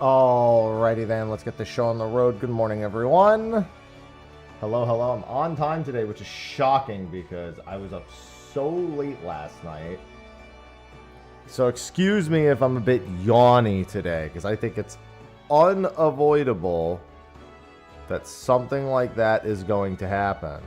Alrighty then, let's get the show on the road. Good morning, everyone. Hello, hello. I'm on time today, which is shocking because I was up so late last night. So excuse me if I'm a bit yawny today, because I think it's unavoidable that something like that is going to happen.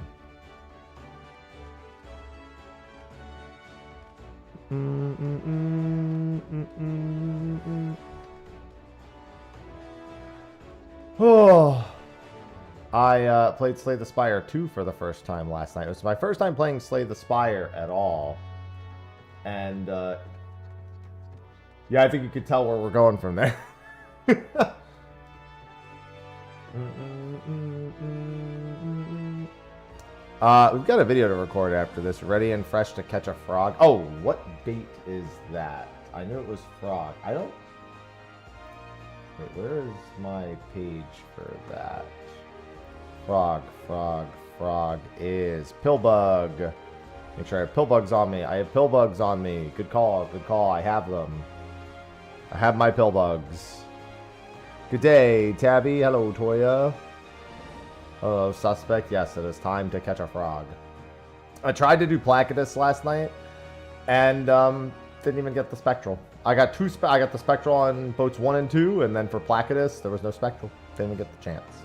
Oh, I played Slay the Spire 2 for the first time last night. It was my first time playing Slay the Spire at all. And, yeah, I think you could tell where we're going from there. We've got a video to record after this. Ready and fresh to catch a frog. Oh, what bait is that? I knew it was frog. I don't... Wait, where is my page for that? Frog is pillbug. Make sure I have pillbugs on me. I have pillbugs on me. Good call, good call. I have them. I have my pillbugs. Good day, Tabby. Hello, Toya. Hello, suspect. Yes, it is time to catch a frog. I tried to do Placidus last night, and didn't even get the spectral. I got the spectral on boats 1 and 2, and then for Placidus, there was no spectral. Didn't even get the chance.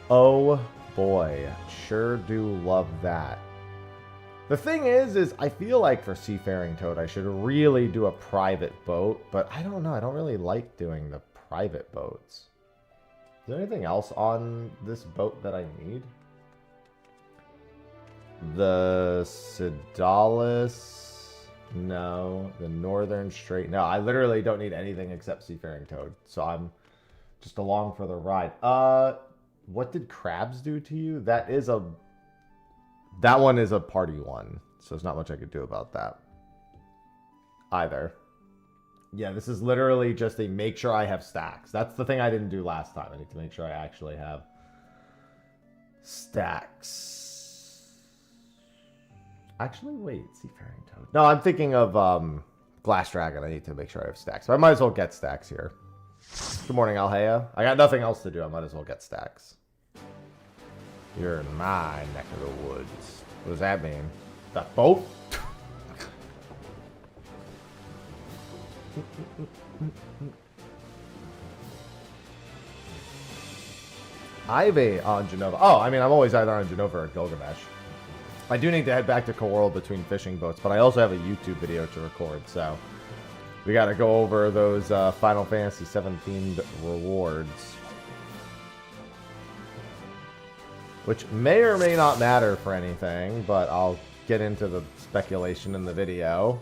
Oh boy, sure do love that. The thing is I feel like for Seafaring Toad, I should really do a private boat, but I don't know. I don't really like doing the private boats. Is there anything else on this boat that I need? The Sedalis. No. The Northern Strait. No, I literally don't need anything except Seafaring Toad. So I'm just along for the ride. What did crabs do to you? That one is a party one. So there's not much I could do about that. Either. Yeah, this is literally just a make sure I have stacks. That's the thing I didn't do last time. I need to make sure I actually have stacks. Actually, wait, Seafaring Toad. No, I'm thinking of Glass Dragon. I need to make sure I have stacks. So I might as well get stacks here. Good morning, Alhea. I got nothing else to do. I might as well get stacks. You're in my neck of the woods. What does that mean? That boat? Ivy on Genova. Oh, I mean, I'm always either on Genova or Gilgamesh. I do need to head back to Coral between fishing boats, but I also have a YouTube video to record, so we got to go over those Final Fantasy VII themed rewards, which may or may not matter for anything, but I'll get into the speculation in the video.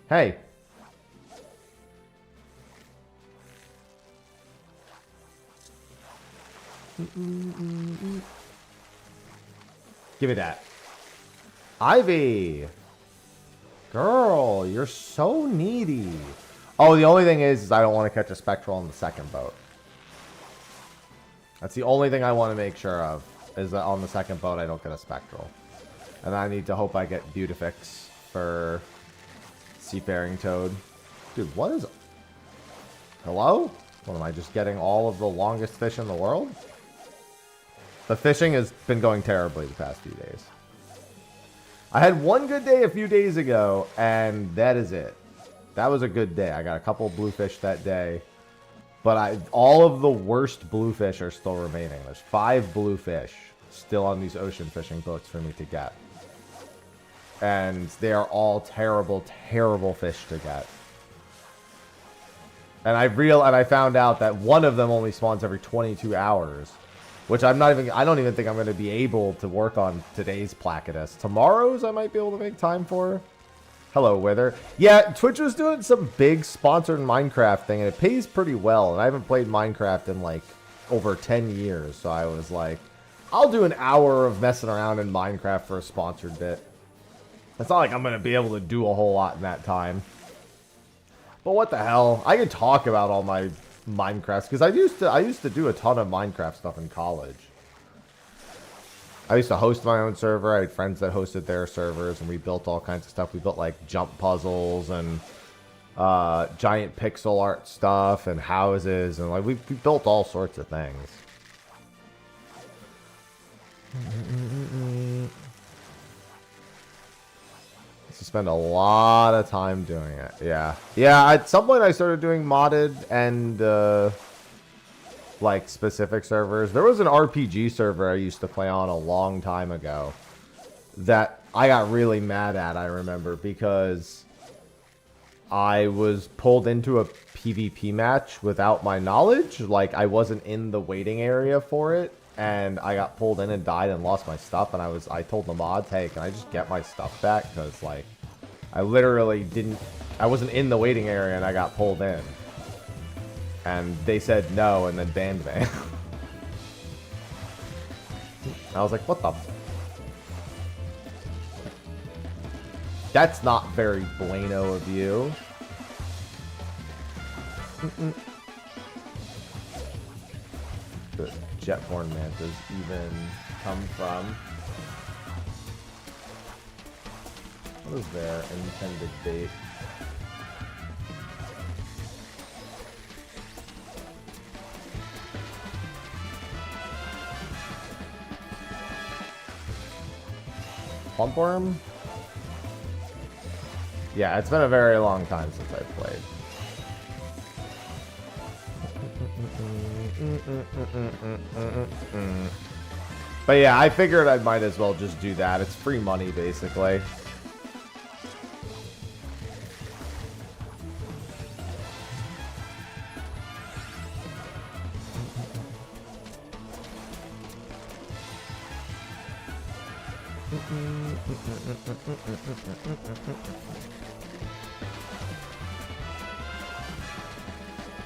Hey. Give me that. Ivy. Girl, you're so needy. Oh, the only thing is I don't want to catch a spectral on the second boat. That's the only thing I want to make sure of, is that on the second boat I don't get a spectral. And I need to hope I get Beautifix for Seafaring Toad. Dude, what is... Hello? What, am I just getting all of the longest fish in the world? The fishing has been going terribly the past few days. I had one good day a few days ago, and that is it. That was a good day. I got a couple bluefish that day. But all of the worst bluefish are still remaining. There's 5 bluefish still on these ocean fishing boats for me to get. And they are all terrible, terrible fish to get. And I found out that one of them only spawns every 22 hours. Which I don't even think I'm going to be able to work on today's Placidus. Tomorrow's I might be able to make time for. Hello, Wither. Yeah, Twitch was doing some big sponsored Minecraft thing, and it pays pretty well. And I haven't played Minecraft in like over 10 years. So I was like, I'll do an hour of messing around in Minecraft for a sponsored bit. It's not like I'm going to be able to do a whole lot in that time. But what the hell? I could talk about all my Minecraft, because I used to do a ton of Minecraft stuff in college. I used to host my own server. I had friends that hosted their servers, and we built all kinds of stuff. We built like jump puzzles and giant pixel art stuff and houses, and like we built all sorts of things. To spend a lot of time doing it. Yeah, at some point I started doing modded and like specific servers. There was an RPG server I used to play on a long time ago that I got really mad at, I remember, because I was pulled into a PvP match without my knowledge. Like, I wasn't in the waiting area for it, and I got pulled in and died and lost my stuff, and I told the mods, hey, can I just get my stuff back? Because, like, I wasn't in the waiting area and I got pulled in. And they said no and then banned me. I was like, what the? That's not very bueno of you. The jetborn mantas even come from? What is their intended fate? Plumpworm? Yeah, it's been a very long time since I've played. But yeah, I figured I might as well just do that. It's free money, basically.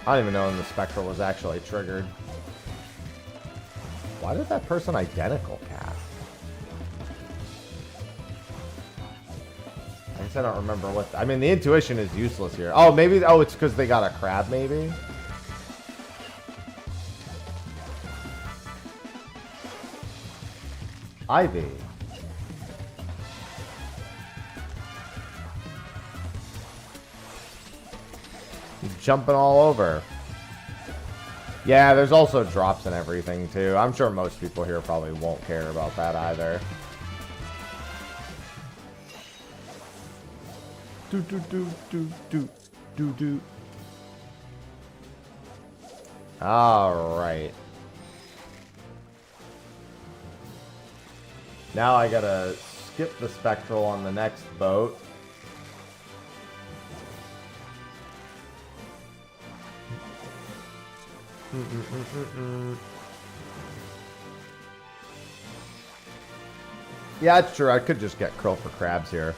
I don't even know when the Spectral was actually triggered. Why did that person identical cast? I guess I don't remember what... I mean, the intuition is useless here. Oh, maybe... Oh, it's because they got a crab, maybe? Ivy. Jumping all over. Yeah, there's also drops and everything too. I'm sure most people here probably won't care about that either. Do do do do do do do. All right. Now I gotta skip the Spectral on the next boat. Yeah, it's true. I could just get Krill for crabs here.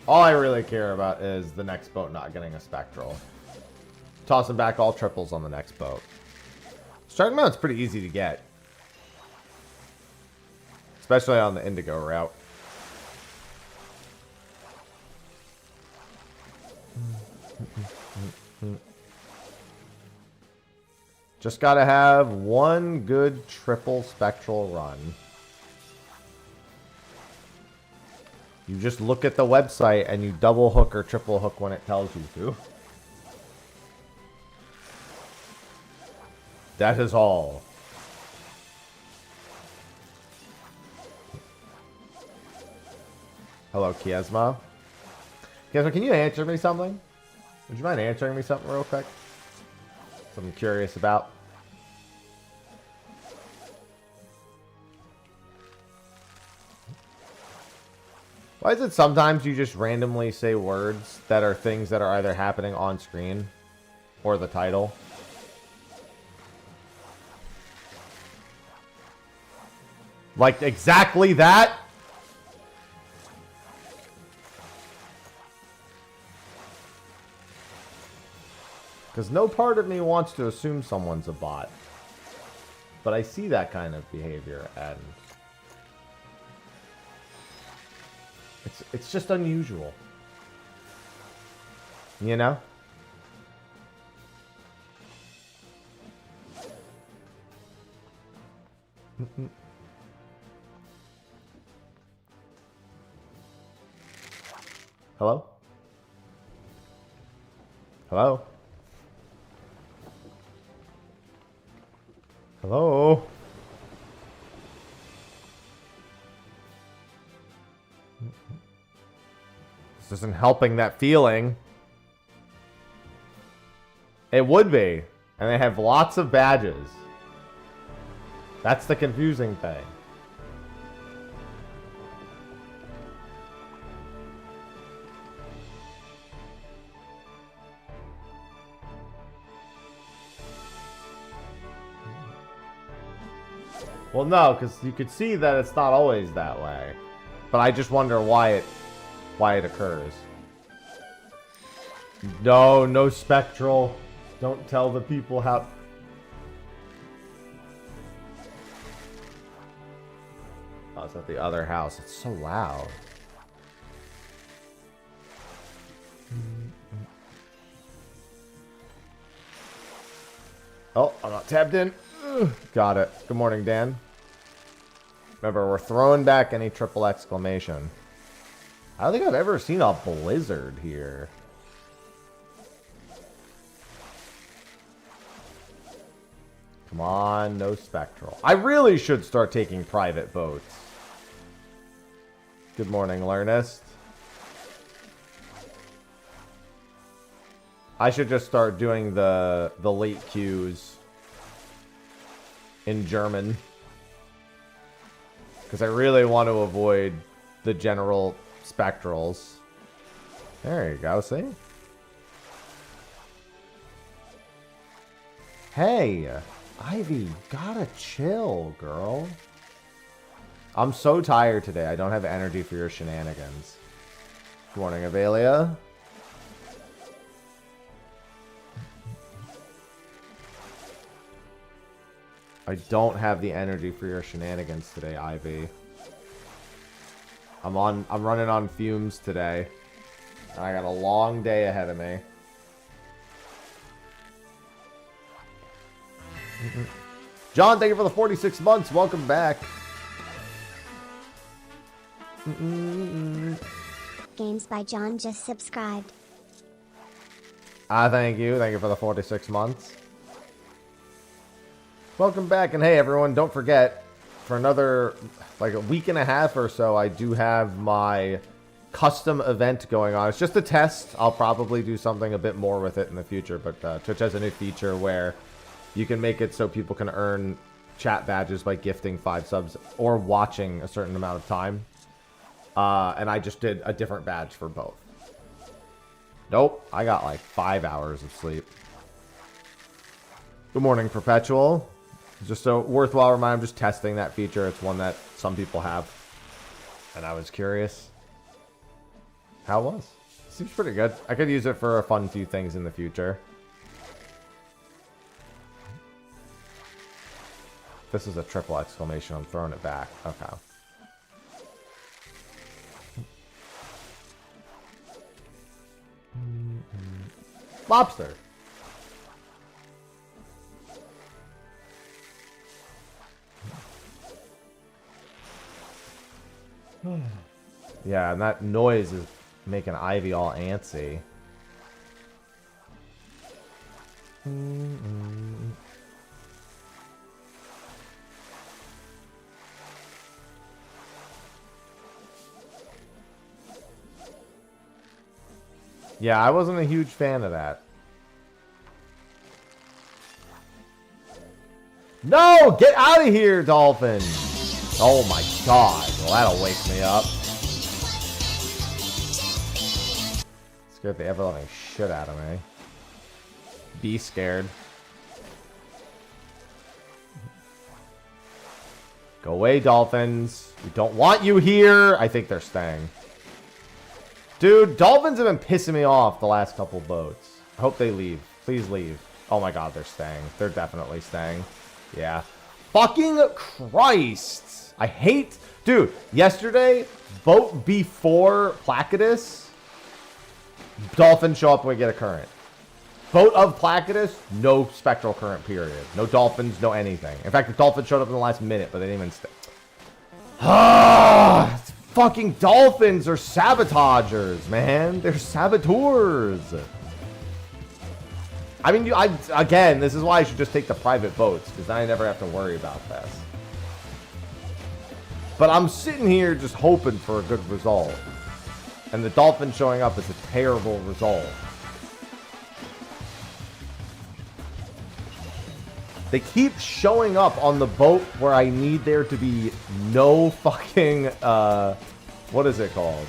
All I really care about is the next boat not getting a Spectral. Tossing back all triples on the next boat. Strike Mount's pretty easy to get. Especially on the Indigo route. Just gotta have one good triple Spectral run. You just look at the website and you double hook or triple hook when it tells you to. That is all. Hello, Kiasma. Kiasma, can you answer me something? Would you mind answering me something real quick? Something I'm curious about. Why is it sometimes you just randomly say words that are things that are either happening on screen or the title? Like exactly that? Because no part of me wants to assume someone's a bot. But I see that kind of behavior, and it's just unusual. You know? Hello? Hello? Hello? This isn't helping that feeling. It would be. And they have lots of badges. That's the confusing thing. Well, no, because you could see that it's not always that way. But I just wonder why it occurs. No, no spectral. Don't tell the people how... Oh, it's at the other house. It's so loud. Oh, I'm not tabbed in. Ugh, got it. Good morning, Dan. Remember, we're throwing back any triple exclamation. I don't think I've ever seen a blizzard here. Come on, no spectral. I really should start taking private votes. Good morning, Learnest. I should just start doing the late queues in German. Because I really want to avoid the general spectrals. There you go, see? Hey, Ivy, gotta chill, girl. I'm so tired today. I don't have energy for your shenanigans. Good morning, Avelia. I don't have the energy for your shenanigans today, Ivy. I'm running on fumes today. And I got a long day ahead of me. John, thank you for the 46 months. Welcome back. Games by John just subscribed. Thank you. Thank you for the 46 months. Welcome back, and hey everyone, don't forget, for another like a week and a half or so, I do have my custom event going on. It's just a test. I'll probably do something a bit more with it in the future, but Twitch has a new feature where you can make it so people can earn chat badges by gifting 5 subs or watching a certain amount of time. And I just did a different badge for both. Nope, I got like 5 hours of sleep. Good morning, Perpetual. Just a worthwhile reminder, I'm just testing that feature. It's one that some people have. And I was curious how it was. Seems pretty good. I could use it for a fun few things in the future. This is a triple exclamation. I'm throwing it back. Okay. Lobster. Yeah, and that noise is making Ivy all antsy. Yeah, I wasn't a huge fan of that. No! Get out of here, Dolphin! Oh my god. Well, that'll wake me up. Scared the ever-loving shit out of me. Be scared. Go away, Dolphins. We don't want you here. I think they're staying. Dude, Dolphins have been pissing me off the last couple boats. I hope they leave. Please leave. Oh my god, they're staying. They're definitely staying. Yeah. Fucking Christ. I hate... Dude, yesterday, boat before Placidus, Dolphins show up when we get a current. Boat of Placidus, no spectral current, period. No dolphins, no anything. In fact, the dolphins showed up in the last minute, but they didn't even stay. Ah, fucking dolphins are sabotagers, man. They're saboteurs. I mean, again, this is why I should just take the private boats, because I never have to worry about this. But I'm sitting here just hoping for a good result. And the dolphin showing up is a terrible result. They keep showing up on the boat where I need there to be no fucking, what is it called?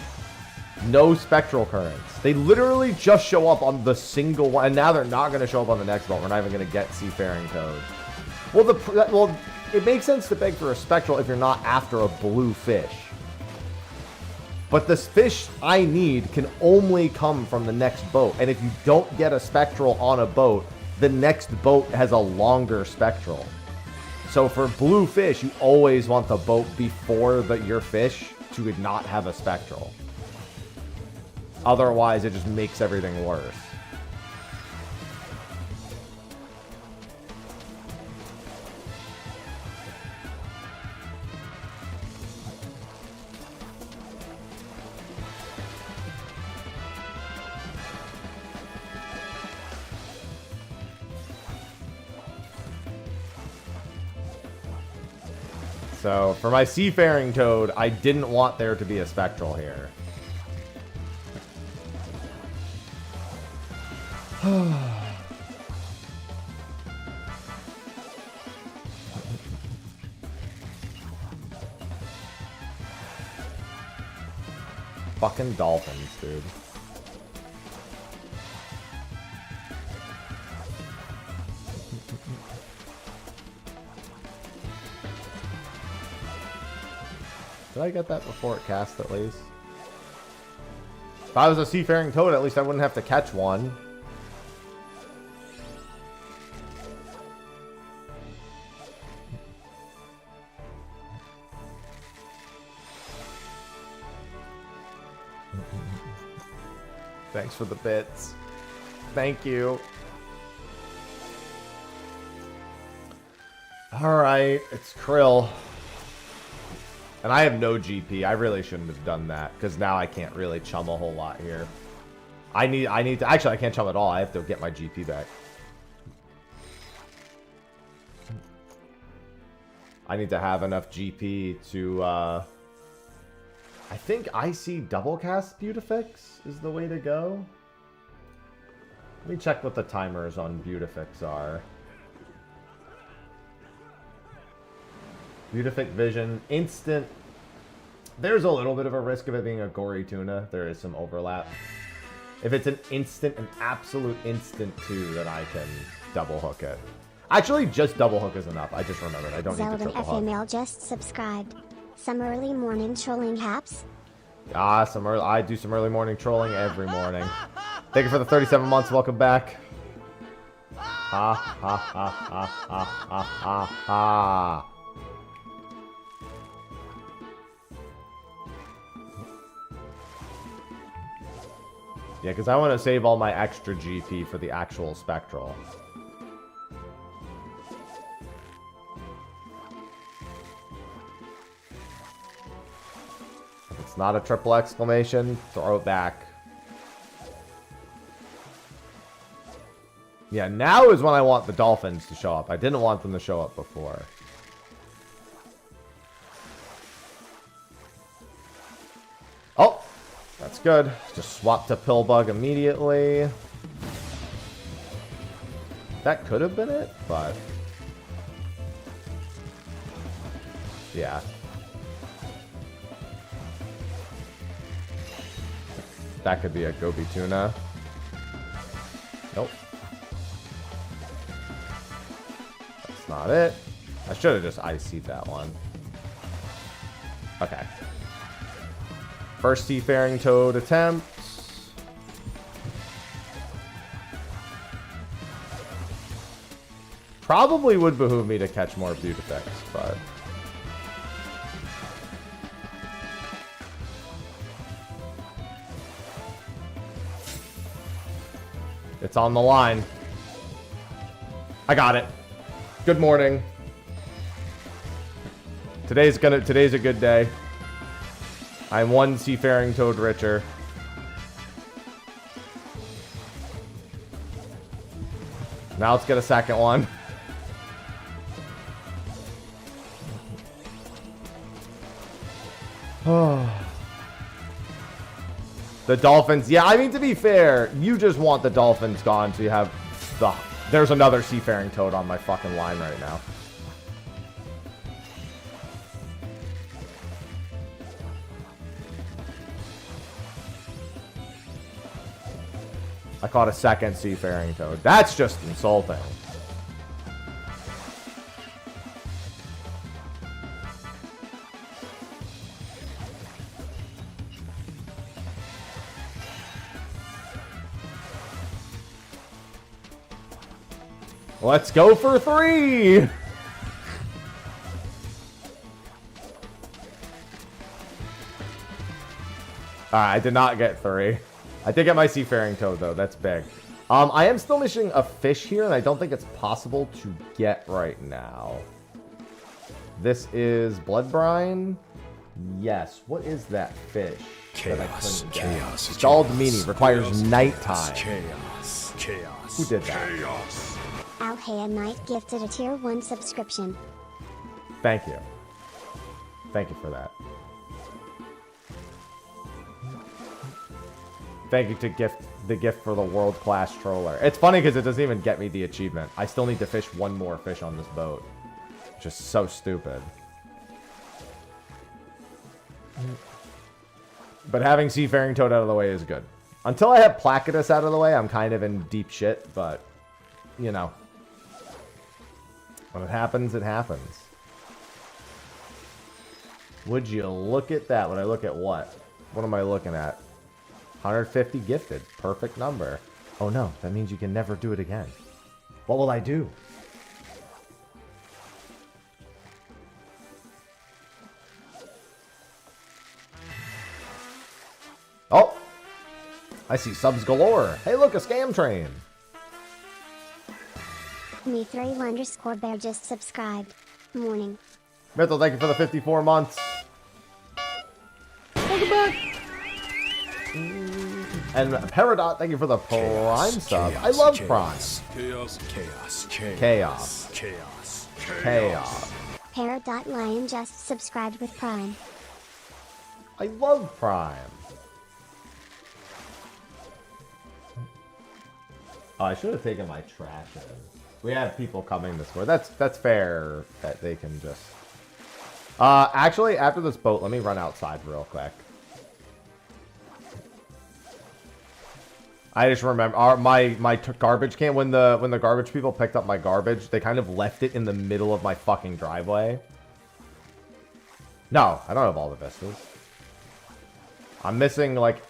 No spectral currents. They literally just show up on the single one, and now they're not going to show up on the next boat. We're not even going to get Seafaring Toad. Well, it makes sense to beg for a spectral if you're not after a blue fish. But this fish I need can only come from the next boat. And if you don't get a spectral on a boat, the next boat has a longer spectral. So for blue fish, you always want the boat before your fish to not have a spectral. Otherwise, it just makes everything worse. So, for my Seafaring Toad, I didn't want there to be a spectral here. Fucking dolphins, dude. Did I get that before it cast at least? If I was a Seafaring Toad, at least I wouldn't have to catch one. Thanks for the bits. Thank you. Alright, it's Krill. And I have no GP. I really shouldn't have done that, because now I can't really chum a whole lot here. I need to... Actually, I can't chum at all. I have to get my GP back. I need to have enough GP to... I think IC double cast Beautifix is the way to go. Let me check what the timers on Beautifix are. Beautific Vision, instant. There's a little bit of a risk of it being a gory tuna. There is some overlap. If it's an instant, an absolute instant too, then I can double hook it. Actually, just double hook is enough. I just remembered. I don't need to triple hook. FML just subscribed. Some early morning trolling haps. Ah, I do some early morning trolling every morning. Thank you for the 37 months. Welcome back. Ha ha ha ha ha ha ha ha. Yeah, because I want to save all my extra GP for the actual spectral. If it's not a triple exclamation, throw it back. Yeah, now is when I want the dolphins to show up. I didn't want them to show up before. Oh! That's good. Just swap to Pillbug immediately. That could have been it, but... yeah. That could be a Gobi Tuna. Nope. That's not it. I should have just IC'd that one. Okay. First Seafaring Toad attempts. Probably would behoove me to catch more Beautifix, but... It's on the line. I got it. Good morning. Today's a good day. I'm one seafaring toad richer. Now let's get a second one. The Dolphins. Yeah, I mean, to be fair, you just want the Dolphins gone so you have the... There's another seafaring toad on my fucking line right now. I caught a second seafaring toad. That's just insulting. Let's go for 3! Alright, I did not get 3. I did get my seafaring toad, though. That's big. I am still missing a fish here, and I don't think it's possible to get right now. This is blood brine? Yes. What is that fish? Chaos. Chaos. Stalled meanie. Requires nighttime. Chaos. Chaos. Who did that? Chaos. Alhea Knight gifted a tier 1 subscription. Thank you. Thank you for that. Thank you to the gift for the world-class troller. It's funny because it doesn't even get me the achievement. I still need to fish one more fish on this boat. Just so stupid. But having seafaring toad out of the way is good. Until I have Placidus out of the way, I'm kind of in deep shit, but, you know. When it happens, it happens. Would you look at that? Would I look at what? What am I looking at? 150 gifted. Perfect number. Oh no, that means you can never do it again. What will I do? Oh! I see subs galore. Hey look, a scam train. Me3_bear just subscribed. Morning. Mythel, thank you for the 54 months. Welcome back. And Peridot, thank you for the Prime sub. I love Prime. Chaos. Chaos. Chaos. Chaos. Chaos. Pear.lion just subscribed with Prime. I love Prime. Oh, I should have taken my trash in. We have people coming this way. That's fair that they can just... actually, after this boat, let me run outside real quick. I just remember my garbage can, when the garbage people picked up my garbage, they kind of left it in the middle of my fucking driveway. No, I don't have all the vistas. I'm missing, like,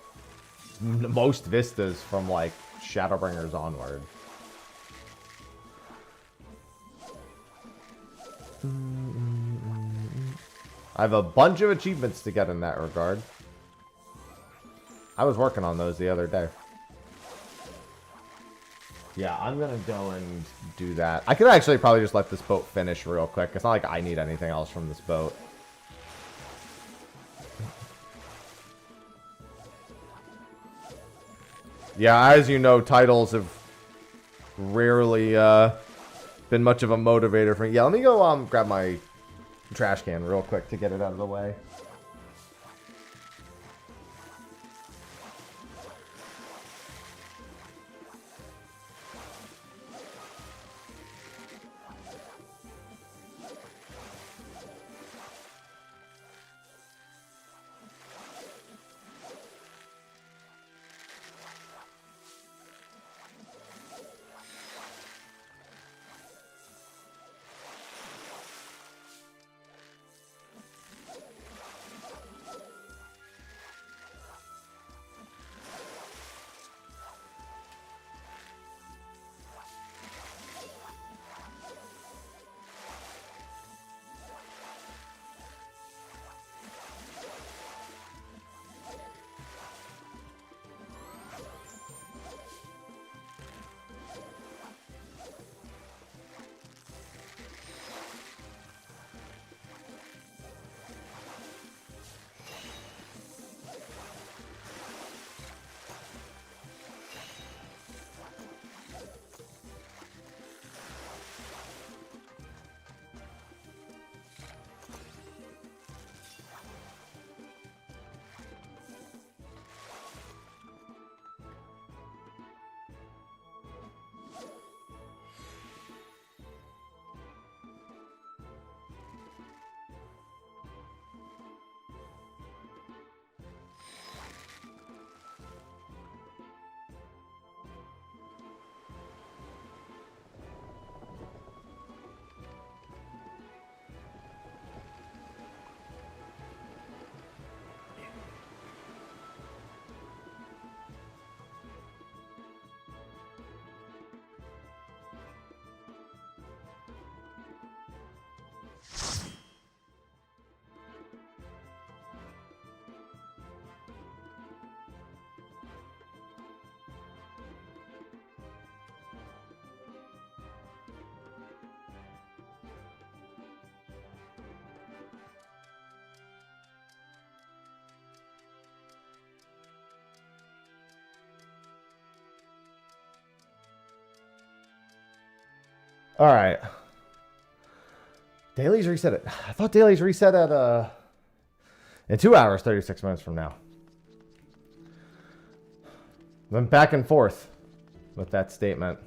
most vistas from, like, Shadowbringers onward. I have a bunch of achievements to get in that regard. I was working on those the other day. Yeah, I'm gonna go and do that. I could actually probably just let this boat finish real quick. It's not like I need anything else from this boat. Yeah, as you know, titles have rarely been much of a motivator for me. Yeah, let me go grab my trash can real quick to get it out of the way. All right. Dailies reset it. I thought dailies reset at in 2 hours, 36 minutes from now. Went back and forth with that statement.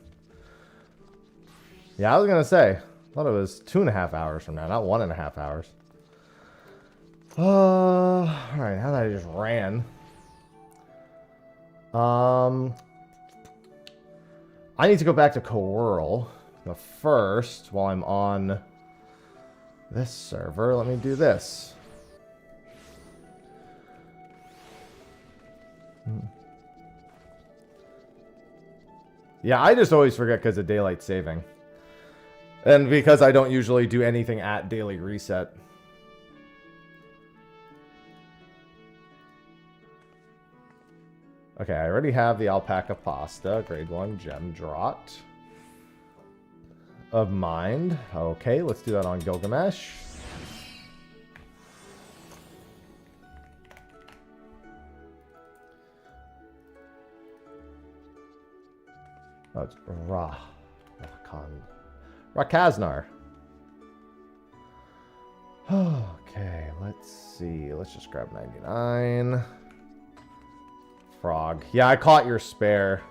Yeah, I was gonna say. I thought it was 2.5 hours from now, not 1.5 hours. All right. Now that I just ran. I need to go back to Coral. But first, while I'm on this server, let me do this. Yeah, I just always forget because of daylight saving. And because I don't usually do anything at daily reset. Okay, I already have the alpaca pasta, grade 1 gem draught of mind. Okay, let's do that on Gilgamesh. Oh, it's Rakaznar. Okay, let's see. Let's just grab 99. Frog. Yeah, I caught your spare.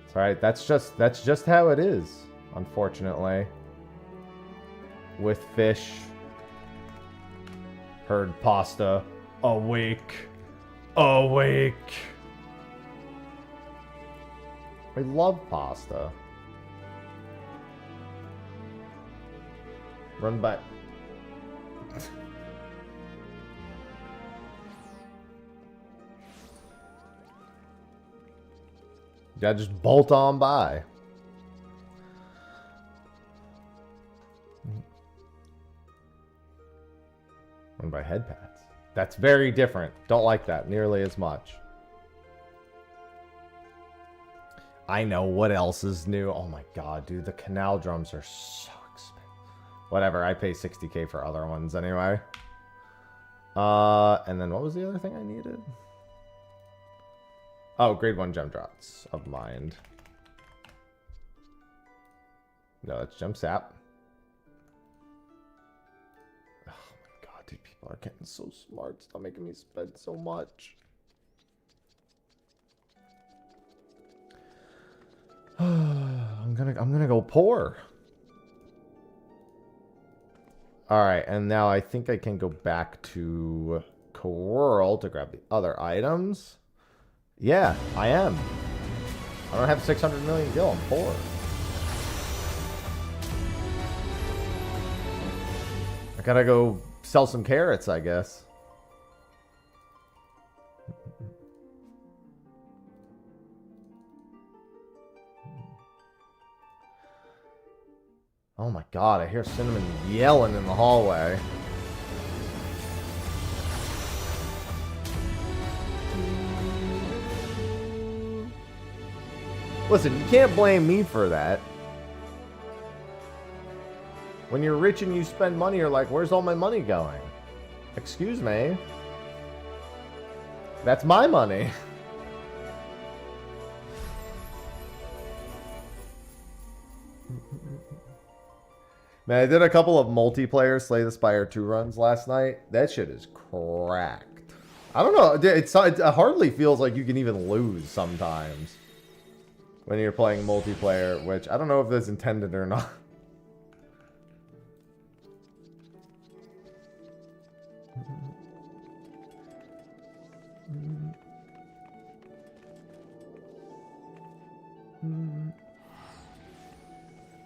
It's alright, that's just how it is, unfortunately. With fish. Herd pasta. Awake. Awake. I love pasta. Run back. Yeah, just bolt on by. Run by head pads. That's very different. Don't like that nearly as much. I know what else is new. Oh my god, dude. The canal drums are so expensive. Whatever, I pay 60k for other ones anyway. And then what was the other thing I needed? Oh, grade 1 gem drops of mind. No, that's gem sap. Oh my god, dude, people are getting so smart. Stop making me spend so much. I'm gonna go poor. All right, and now I think I can go back to Coral to grab the other items. Yeah, I am. I don't have 600 million gil. I'm poor. I gotta go sell some carrots, I guess. Oh my god, I hear Cinnamon yelling in the hallway. Listen, you can't blame me for that. When you're rich and you spend money, you're like, where's all my money going? Excuse me. That's my money. Man, I did a couple of multiplayer Slay the Spire 2 runs last night. That shit is cracked. I don't know. It hardly feels like you can even lose sometimes when you're playing multiplayer, which I don't know if that's intended or not.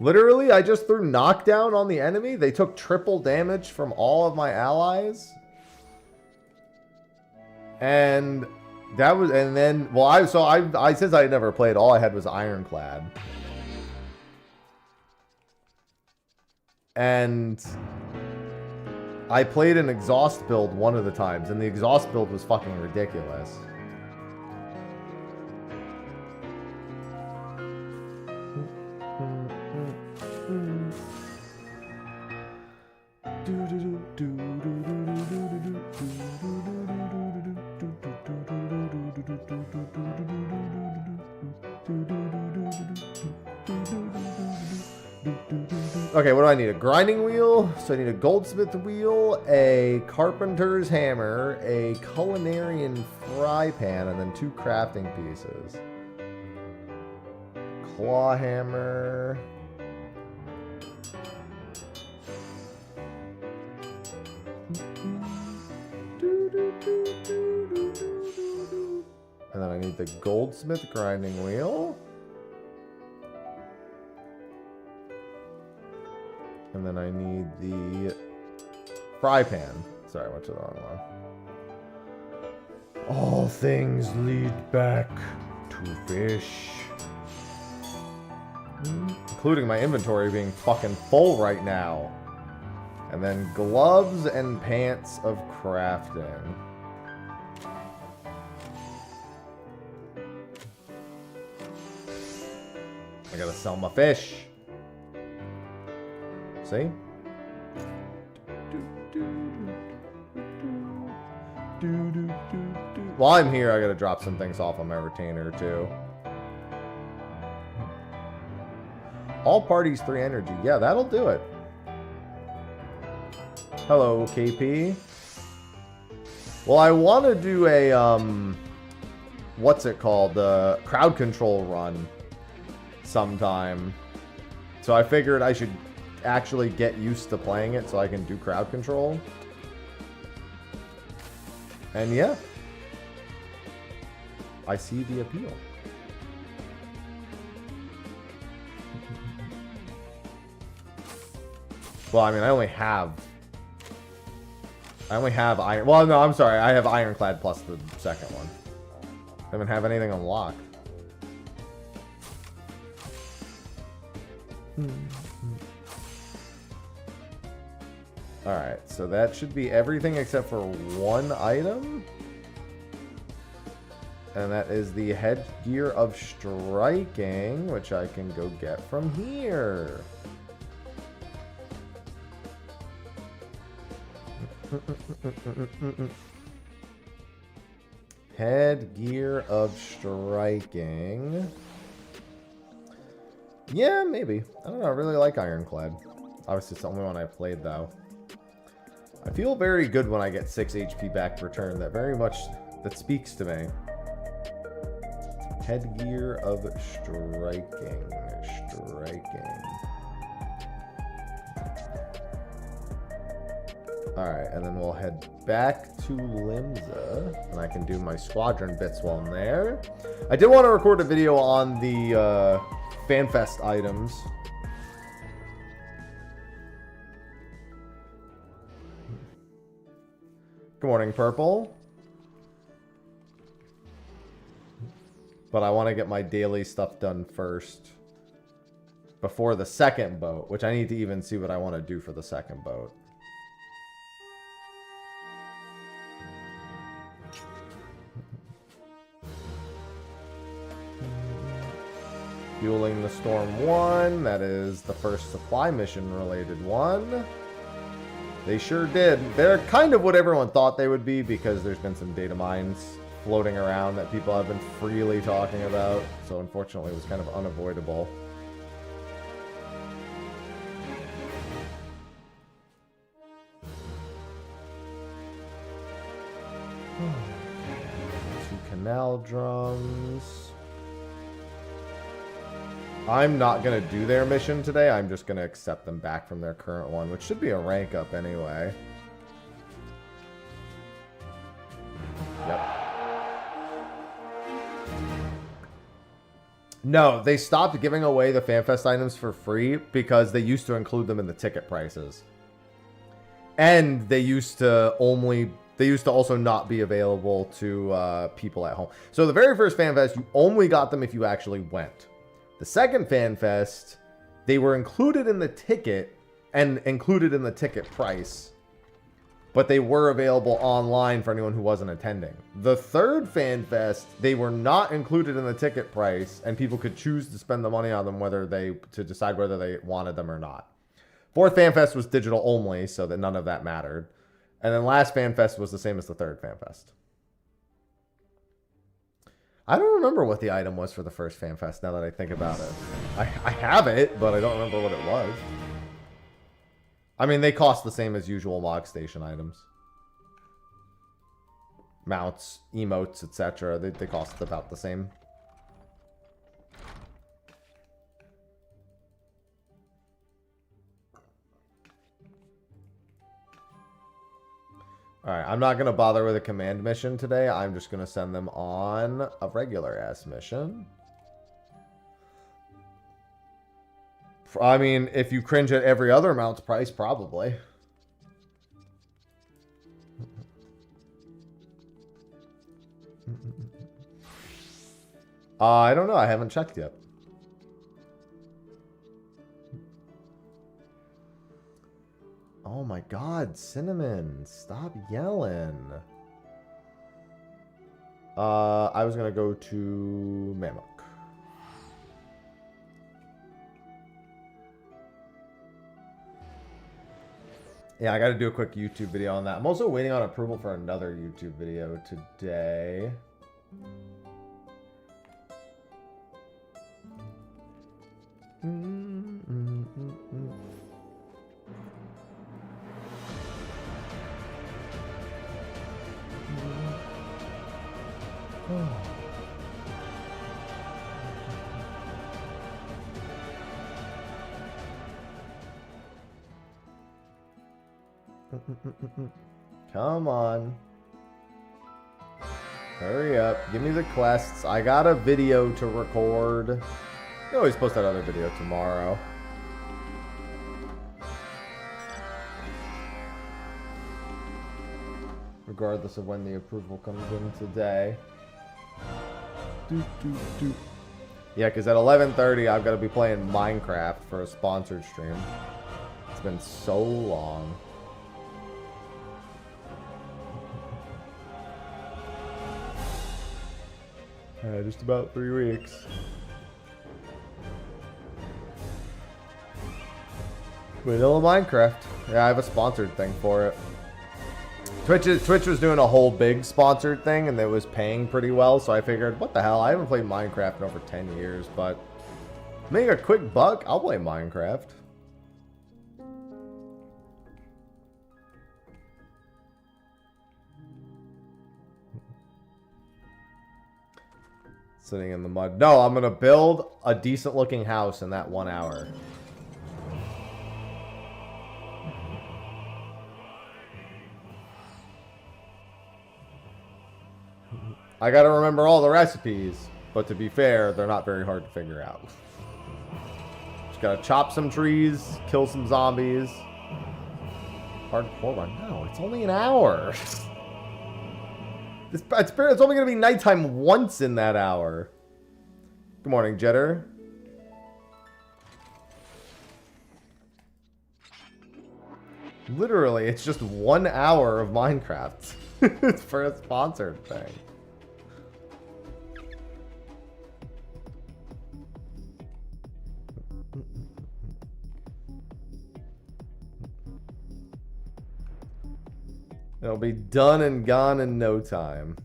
Literally, I just threw knockdown on the enemy. They took triple damage from all of my allies. And that was, and then, well, I since I never played, all I had was Ironclad. And I played an exhaust build one of the times, and the exhaust build was fucking ridiculous. Okay, what do I need? A grinding wheel. So I need a goldsmith wheel, a carpenter's hammer, a culinarian fry pan, and then 2 crafting pieces. Claw hammer. And then I need the goldsmith grinding wheel. And then I need the fry pan. Sorry, I went to the wrong one. All things lead back to fish. Including my inventory being fucking full right now. And then gloves and pants of crafting. I gotta sell my fish. See? While I'm here, I gotta drop some things off on my retainer too. All parties 3 energy. Yeah, that'll do it. Hello, KP. Well, I want to do a, what's it called? The crowd control run sometime. So I figured I should actually get used to playing it so I can do crowd control. And yeah. I see the appeal. Well, I mean, I only have iron. Well, no, I'm sorry. I have ironclad plus the second one. I haven't have anything unlocked. Alright, so that should be everything except for 1 item. And that is the headgear of striking, which I can go get from here. Headgear of striking. Yeah, maybe. I don't know. I really like Ironclad. Obviously, it's the only one I played, though. I feel very good when I get 6 HP back return. That speaks to me. Headgear of striking. Alright, and then we'll head back to Limsa, and I can do my squadron bits while I'm there. I did want to record a video on the FanFest items. Good morning, Purple. But I want to get my daily stuff done first. Before the second boat, which I need to even see what I want to do for the second boat. Fueling the Storm 1. That is the first supply mission related one. They sure did. They're kind of what everyone thought they would be because there's been some data mines floating around that people have been freely talking about. So unfortunately it was kind of unavoidable. Two canal drums. I'm not going to do their mission today. I'm just going to accept them back from their current one, which should be a rank up anyway. Yep. No, they stopped giving away the FanFest items for free because they used to include them in the ticket prices. And they used to also not be available to people at home. So the very first FanFest, you only got them if you actually went. The second FanFest, they were included in the ticket and included in the ticket price, but they were available online for anyone who wasn't attending. The third FanFest, they were not included in the ticket price, and people could choose to spend the money on them to decide whether they wanted them or not. Fourth FanFest was digital only, so that none of that mattered. And then last FanFest was the same as the third FanFest. I don't remember what the item was for the first FanFest now that I think about it. I have it, but I don't remember what it was. I mean, they cost the same as usual Mog Station items. Mounts, emotes, etc. They cost about the same. Alright, I'm not going to bother with a command mission today. I'm just going to send them on a regular-ass mission. I mean, if you cringe at every other mount's price, probably. I don't know. I haven't checked yet. Oh my god, Cinnamon. Stop yelling. I was going to go to Mammoth. Yeah, I got to do a quick YouTube video on that. I'm also waiting on approval for another YouTube video today. Come on. Hurry up. Give me the quests. I got a video to record. You always post that other video tomorrow. Regardless of when the approval comes in today. Yeah, because at 11:30 I've got to be playing Minecraft for a sponsored stream. It's been so long. Just about 3 weeks. Vanilla Minecraft. Yeah, I have a sponsored thing for it. Twitch was doing a whole big sponsored thing, and it was paying pretty well, so I figured, what the hell, I haven't played Minecraft in over 10 years, but make a quick buck, I'll play Minecraft. Sitting in the mud. No, I'm gonna build a decent looking house in that 1 hour. I gotta remember all the recipes, but to be fair, they're not very hard to figure out. Just gotta chop some trees, kill some zombies. Hardcore run. No, it's only an hour. It's only gonna be nighttime once in that hour. Good morning, Jetter. Literally, it's just 1 hour of Minecraft. It's for a sponsored thing. It'll be done and gone in no time.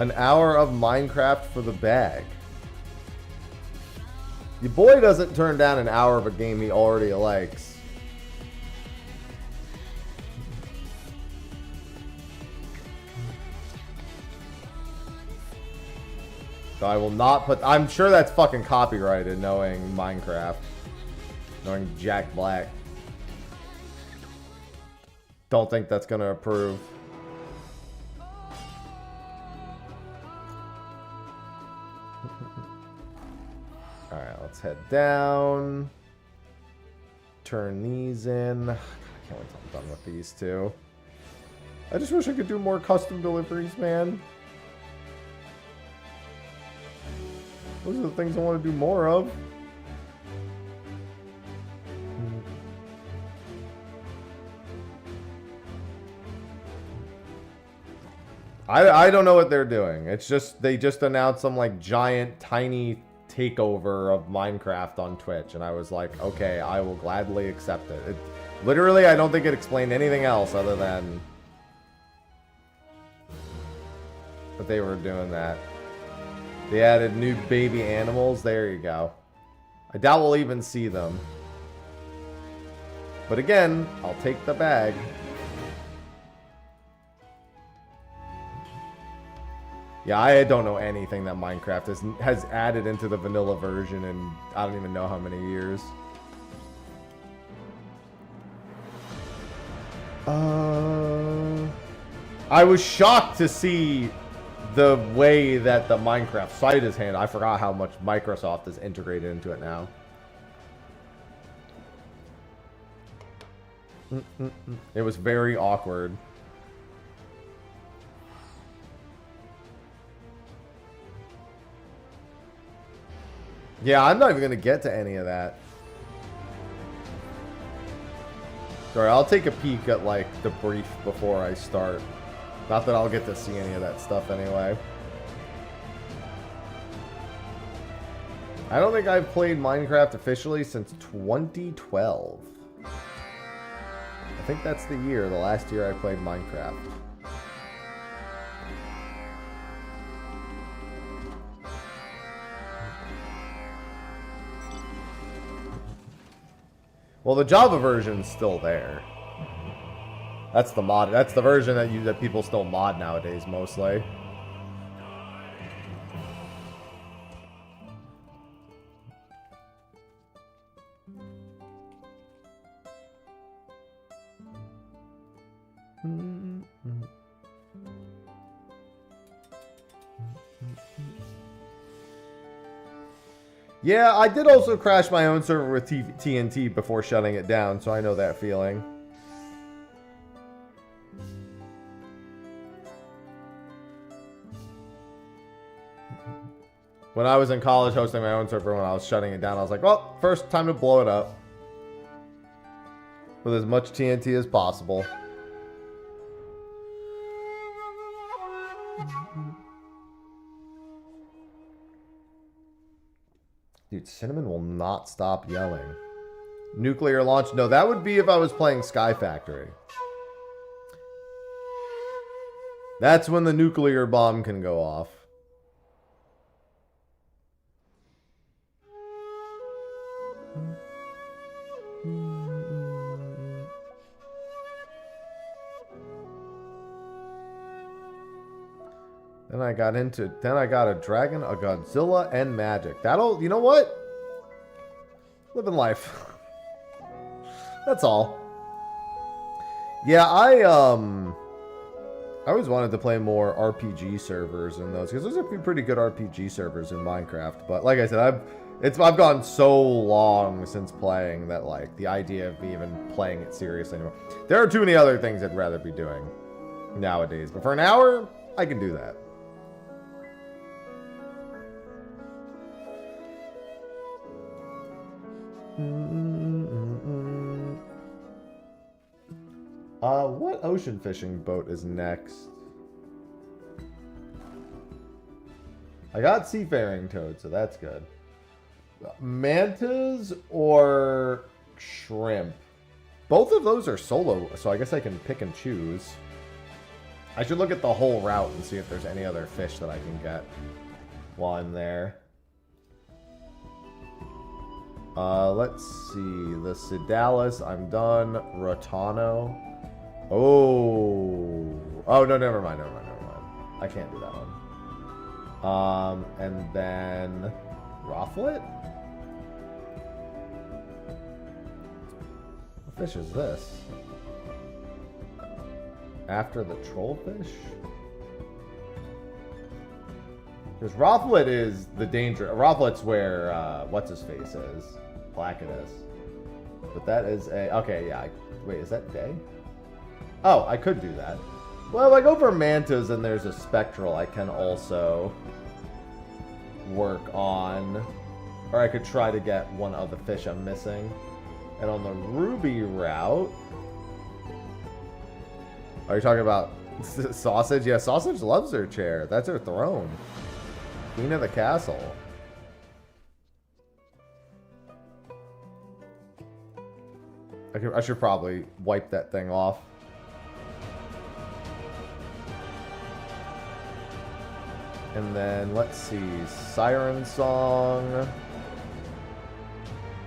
An hour of Minecraft for the bag. Your boy doesn't turn down an hour of a game he already likes. So I will not put... I'm sure that's fucking copyrighted, knowing Minecraft. Knowing Jack Black. Don't think that's gonna approve. Alright, let's head down. Turn these in. God, I can't wait till I'm done with these two. I just wish I could do more custom deliveries, man. Those are the things I want to do more of. I don't know what they're doing. It's just, they just announced some like giant, tiny takeover of Minecraft on Twitch. And I was like, okay, I will gladly accept it. Literally, I don't think it explained anything else other than that they were doing that. They added new baby animals. There you go. I doubt we'll even see them. But again, I'll take the bag. Yeah, I don't know anything that Minecraft has added into the vanilla version in I don't even know how many years. I was shocked to see the way that the Minecraft site is handled. I forgot how much Microsoft is integrated into it now. It was very awkward. Yeah, I'm not even going to get to any of that. Sorry, I'll take a peek at, like, the brief before I start. Not that I'll get to see any of that stuff anyway. I don't think I've played Minecraft officially since 2012. I think that's the last year I played Minecraft. Well, the Java version's still there. That's the mod. That's the version that people still mod nowadays, mostly. Yeah, I did also crash my own server with TNT before shutting it down, so I know that feeling. When I was in college hosting my own server, when I was shutting it down, I was like, well, first time to blow it up. With as much TNT as possible. Dude, Cinnamon will not stop yelling. Nuclear launch? No, that would be if I was playing Sky Factory. That's when the nuclear bomb can go off. Then I got a dragon, a Godzilla, and magic. That'll, you know what? Living life. That's all. Yeah, I always wanted to play more RPG servers in those, because those are pretty good RPG servers in Minecraft. But like I said, I've gone so long since playing that, like, the idea of even playing it seriously anymore. There are too many other things I'd rather be doing nowadays. But for an hour, I can do that. What ocean fishing boat is next? I got seafaring toad, so that's good. Mantas or shrimp? Both of those are solo, so I guess I can pick and choose. I should look at the whole route and see if there's any other fish that I can get while I'm there. Let's see. The Sedalis, I'm done. Rotano. Oh, no, never mind. I can't do that one. And then Rothlet? What fish is this? After the trollfish? Because Rothlet is the danger. Rothlet's where, what's-his-face is. Placidus. But that is a... Okay, yeah. Wait, is that day? Oh, I could do that. Well, if I go for mantas and there's a spectral, I can also work on... Or I could try to get one of the fish I'm missing. And on the ruby route... Are you talking about Sausage? Yeah, Sausage loves her chair. That's her throne. Queen of the castle. I should probably wipe that thing off. And then, let's see, Siren Song.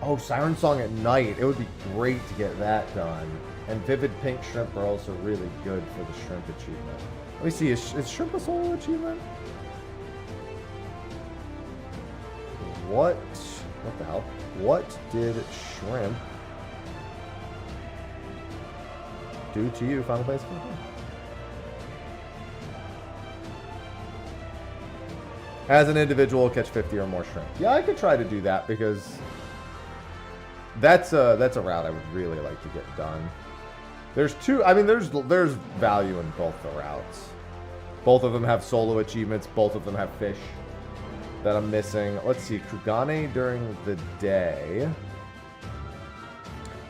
Oh, Siren Song at night. It would be great to get that done. And Vivid Pink Shrimp are also really good for the Shrimp achievement. Let me see, is Shrimp a solo achievement? What the hell? What did Shrimp do to you, Final Place? As an individual, catch 50 or more shrimp. Yeah, I could try to do that because that's a route I would really like to get done. There's two. I mean, there's value in both the routes. Both of them have solo achievements. Both of them have fish that I'm missing. Let's see, Kugane during the day.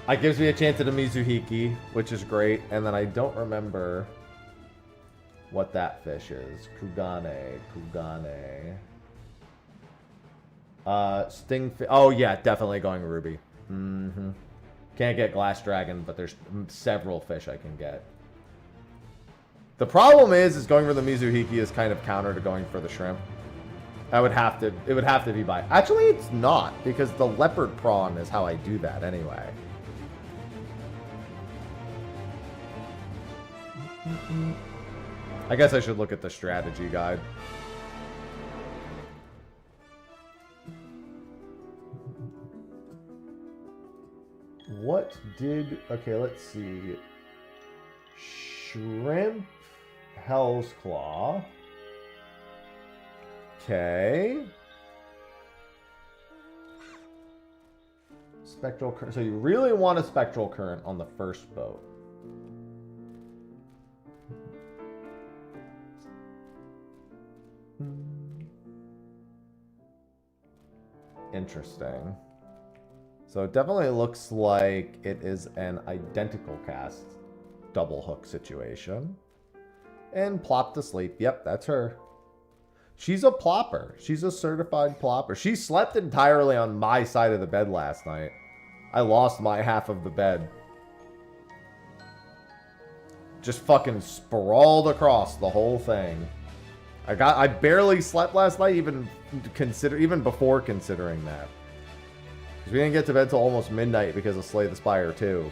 It gives me a chance at a Mizuhiki, which is great. And then I don't remember what that fish is. Kugane. Stingfish. Oh, yeah, definitely going Ruby. Mm-hmm. Can't get Glass Dragon, but there's several fish I can get. The problem is going for the Mizuhiki is kind of counter to going for the shrimp. It would have to be by... Actually, it's not, because the leopard prawn is how I do that anyway. I guess I should look at the strategy guide. What did... Okay, let's see. Shrimp, Hell's Claw. Okay. Spectral Current. So you really want a Spectral Current on the first boat. Interesting. So it definitely looks like it is an identical cast double hook situation. And plop to sleep. Yep, that's her. She's a plopper. She's a certified plopper. She slept entirely on my side of the bed last night. I lost my half of the bed. Just fucking sprawled across the whole thing. I barely slept last night, even before considering that. Because we didn't get to bed till almost midnight because of Slay the Spire 2.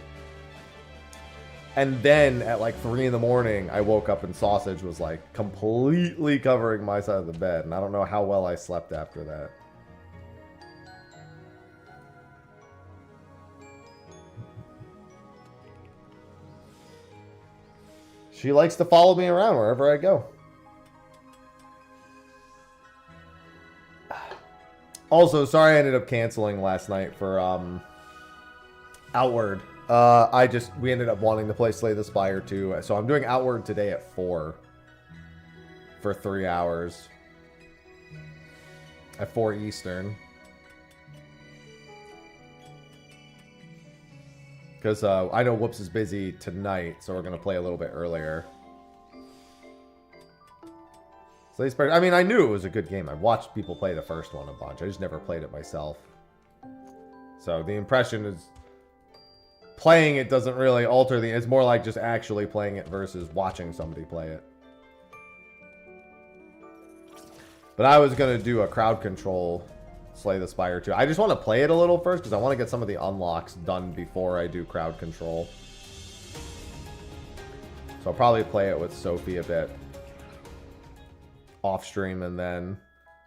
And then at like 3 in the morning, I woke up and Sausage was like completely covering my side of the bed. And I don't know how well I slept after that. She likes to follow me around wherever I go. Also, sorry I ended up canceling last night for Outward. We ended up wanting to play Slay the Spire 2. So I'm doing Outward today at 4 for 3 hours. At 4 Eastern. Because I know Whoops is busy tonight, so we're going to play a little bit earlier. Slay the Spire, I mean, I knew it was a good game. I watched people play the first one a bunch. I just never played it myself. So the impression is... Playing it doesn't really alter the... It's more like just actually playing it versus watching somebody play it. But I was going to do a crowd control Slay the Spire 2. I just want to play it a little first because I want to get some of the unlocks done before I do crowd control. So I'll probably play it with Sophie a bit off stream, and then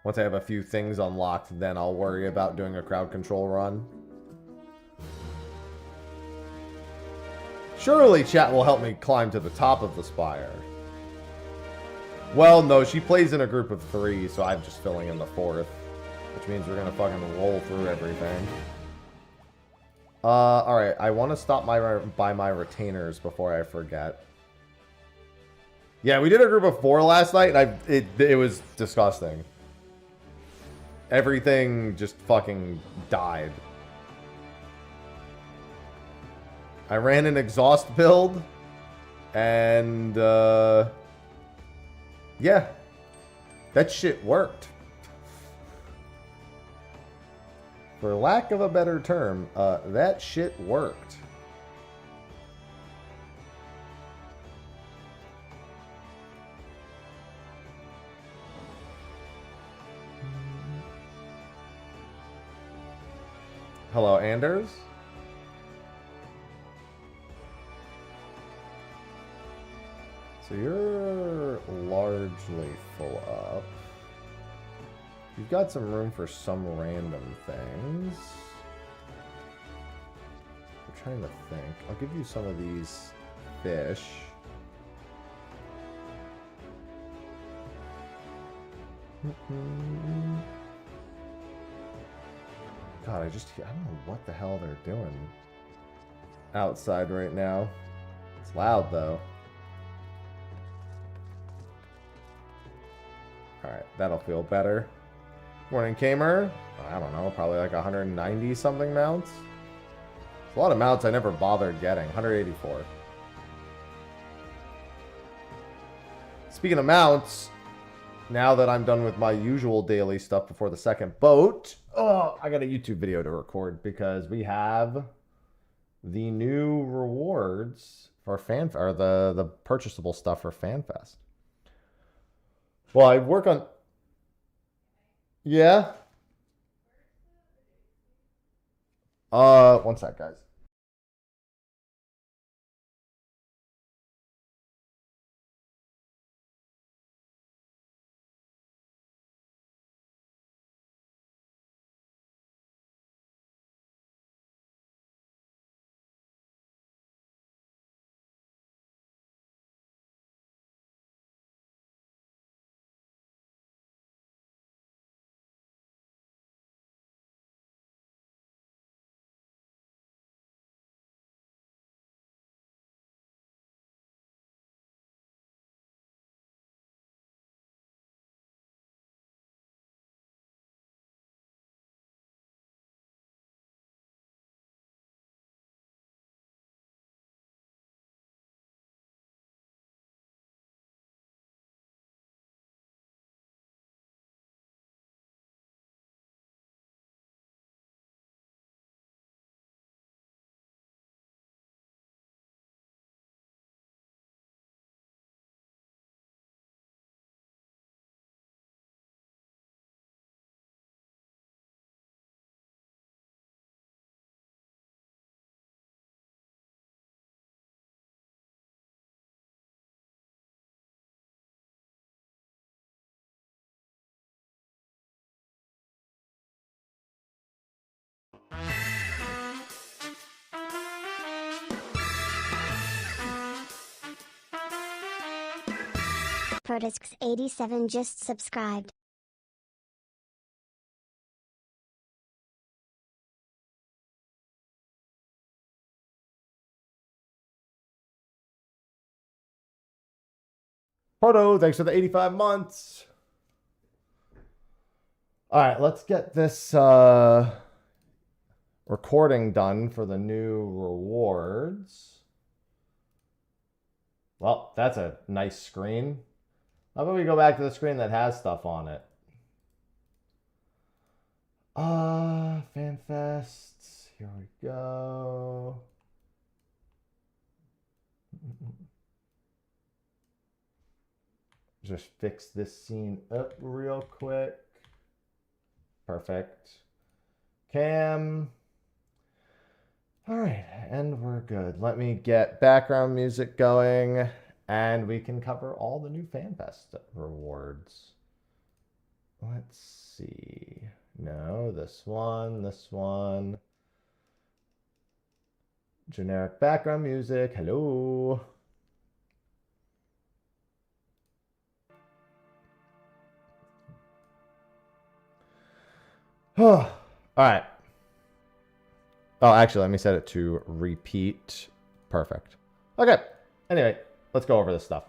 once I have a few things unlocked, then I'll worry about doing a crowd control run. Surely chat will help me climb to the top of the spire. Well, no, she plays in a group of 3, so I'm just filling in the 4th. Which means we're gonna fucking roll through everything. Alright, I want to stop by my retainers before I forget. Yeah, we did a group of 4 last night, and it was disgusting. Everything just fucking died. I ran an exhaust build, and, yeah. That shit worked. For lack of a better term, that shit worked. Hello, Anders. So you're largely full up. You've got some room for some random things. I'm trying to think. I'll give you some of these fish. God, I don't know what the hell they're doing outside right now. It's loud though. Alright, that'll feel better. Morning, Kamer. I don't know, probably like 190 something mounts. It's a lot of mounts I never bothered getting. 184. Speaking of mounts, now that I'm done with my usual daily stuff before the second boat, I got a YouTube video to record because we have the new rewards for FanFest, or the purchasable stuff for FanFest. Well, I work on... Yeah? One sec, guys. Protisks87 just subscribed. Proto, thanks for the 85 months. All right, let's get this recording done for the new rewards. Well, that's a nice screen. How about we go back to the screen that has stuff on it? FanFest. Here we go. Just fix this scene up real quick. Perfect. Cam. All right, and we're good. Let me get background music going, and we can cover all the new FanFest rewards. Let's see. No, this one. Generic background music. Hello. All right. Oh, actually, let me set it to repeat. Perfect. Okay. Anyway, let's go over this stuff.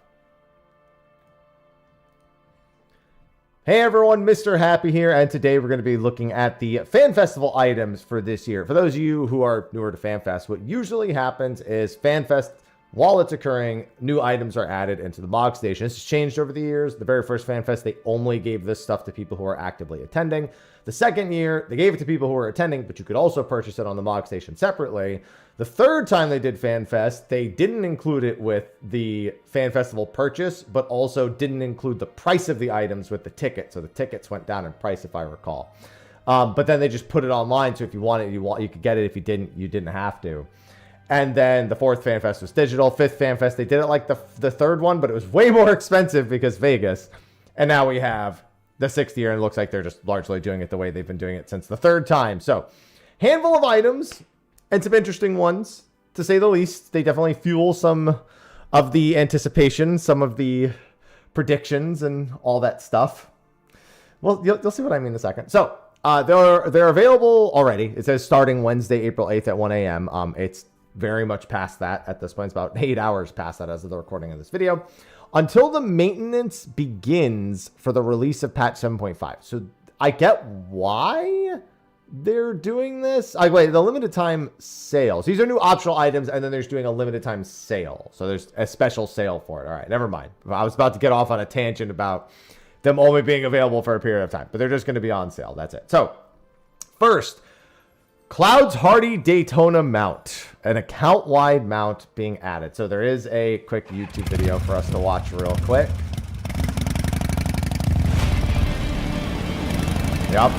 Hey everyone, Mr. Happy here, and today we're going to be looking at the Fan Festival items for this year. For those of you who are newer to FanFest, what usually happens is FanFest, while it's occurring, new items are added into the Mog Station. This has changed over the years. The very first FanFest, they only gave this stuff to people who are actively attending. The second year, they gave it to people who were attending, but you could also purchase it on the Mog Station separately. The third time they did FanFest, they didn't include it with the Fan Festival purchase, but also didn't include the price of the items with the ticket. So the tickets went down in price, if I recall. But then they just put it online, so if you wanted, you could get it. If you didn't, you didn't have to. And then the 4th FanFest was digital. 5th FanFest, they did it like the 3rd one, but it was way more expensive because Vegas. And now we have the 6th year, and it looks like they're just largely doing it the way they've been doing it since the 3rd time. So, handful of items and some interesting ones, to say the least. They definitely fuel some of the anticipation, some of the predictions, and all that stuff. Well, you'll see what I mean in a second. So, they're available already. It says starting Wednesday, April 8th at 1 a.m. It's very much past that at this point. It's about 8 hours past that as of the recording of this video. Until the maintenance begins for the release of patch 7.5. So I get why they're doing this. Wait, the limited time sales. These are new optional items, and then there's doing a limited time sale. So there's a special sale for it. All right, never mind. I was about to get off on a tangent about them only being available for a period of time, but they're just going to be on sale. That's it. So first, Cloud's Hardy Daytona mount, an account-wide mount being added. So there is a quick YouTube video for us to watch real quick. Yep.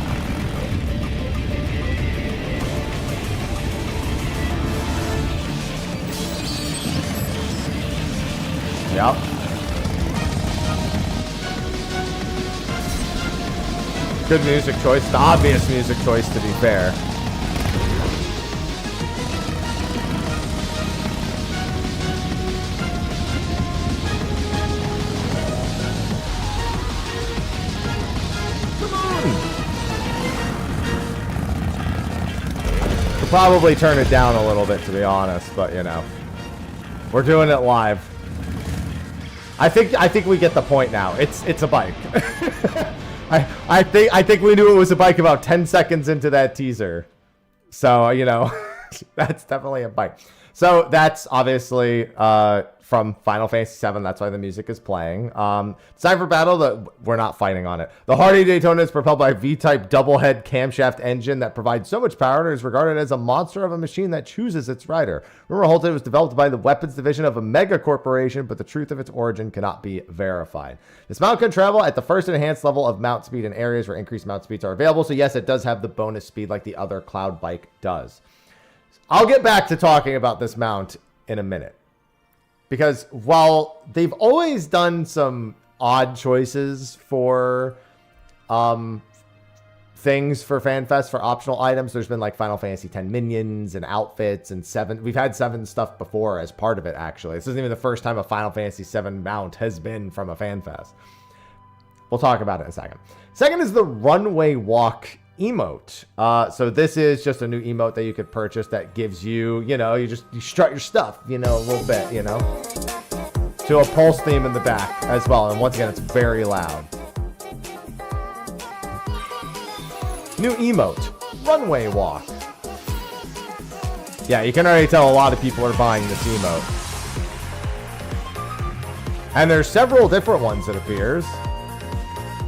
Yep. Good music choice. The obvious music choice, to be fair. Probably turn it down a little bit, to be honest, but you know, we're doing it live. I think we get the point now. It's a bike. I think we knew it was a bike about 10 seconds into that teaser. So, you know, that's definitely a bike. So that's obviously from Final Fantasy VII. That's why the music is playing. It's time for battle. We're not fighting on it. The Hardy Daytona is propelled by a V-type double-head camshaft engine that provides so much power and is regarded as a monster of a machine that chooses its rider. Rumor holds it was developed by the weapons division of a mega corporation, but the truth of its origin cannot be verified. This mount can travel at the first enhanced level of mount speed in areas where increased mount speeds are available. So yes, it does have the bonus speed like the other Cloud bike does. I'll get back to talking about this mount in a minute. Because while they've always done some odd choices for things for FanFest for optional items, there's been like Final Fantasy X minions and outfits and 7. We've had 7 stuff before as part of it, actually. This isn't even the first time a Final Fantasy VII mount has been from a FanFest. We'll talk about it in a second. Second is the runway walk emote. So this is just a new emote that you could purchase that gives you, you know, you strut your stuff, you know, a little bit, you know, to a pulse theme in the back as well. And once again, it's very loud. New emote, runway walk. Yeah, you can already tell a lot of people are buying this emote. And there's several different ones, it appears.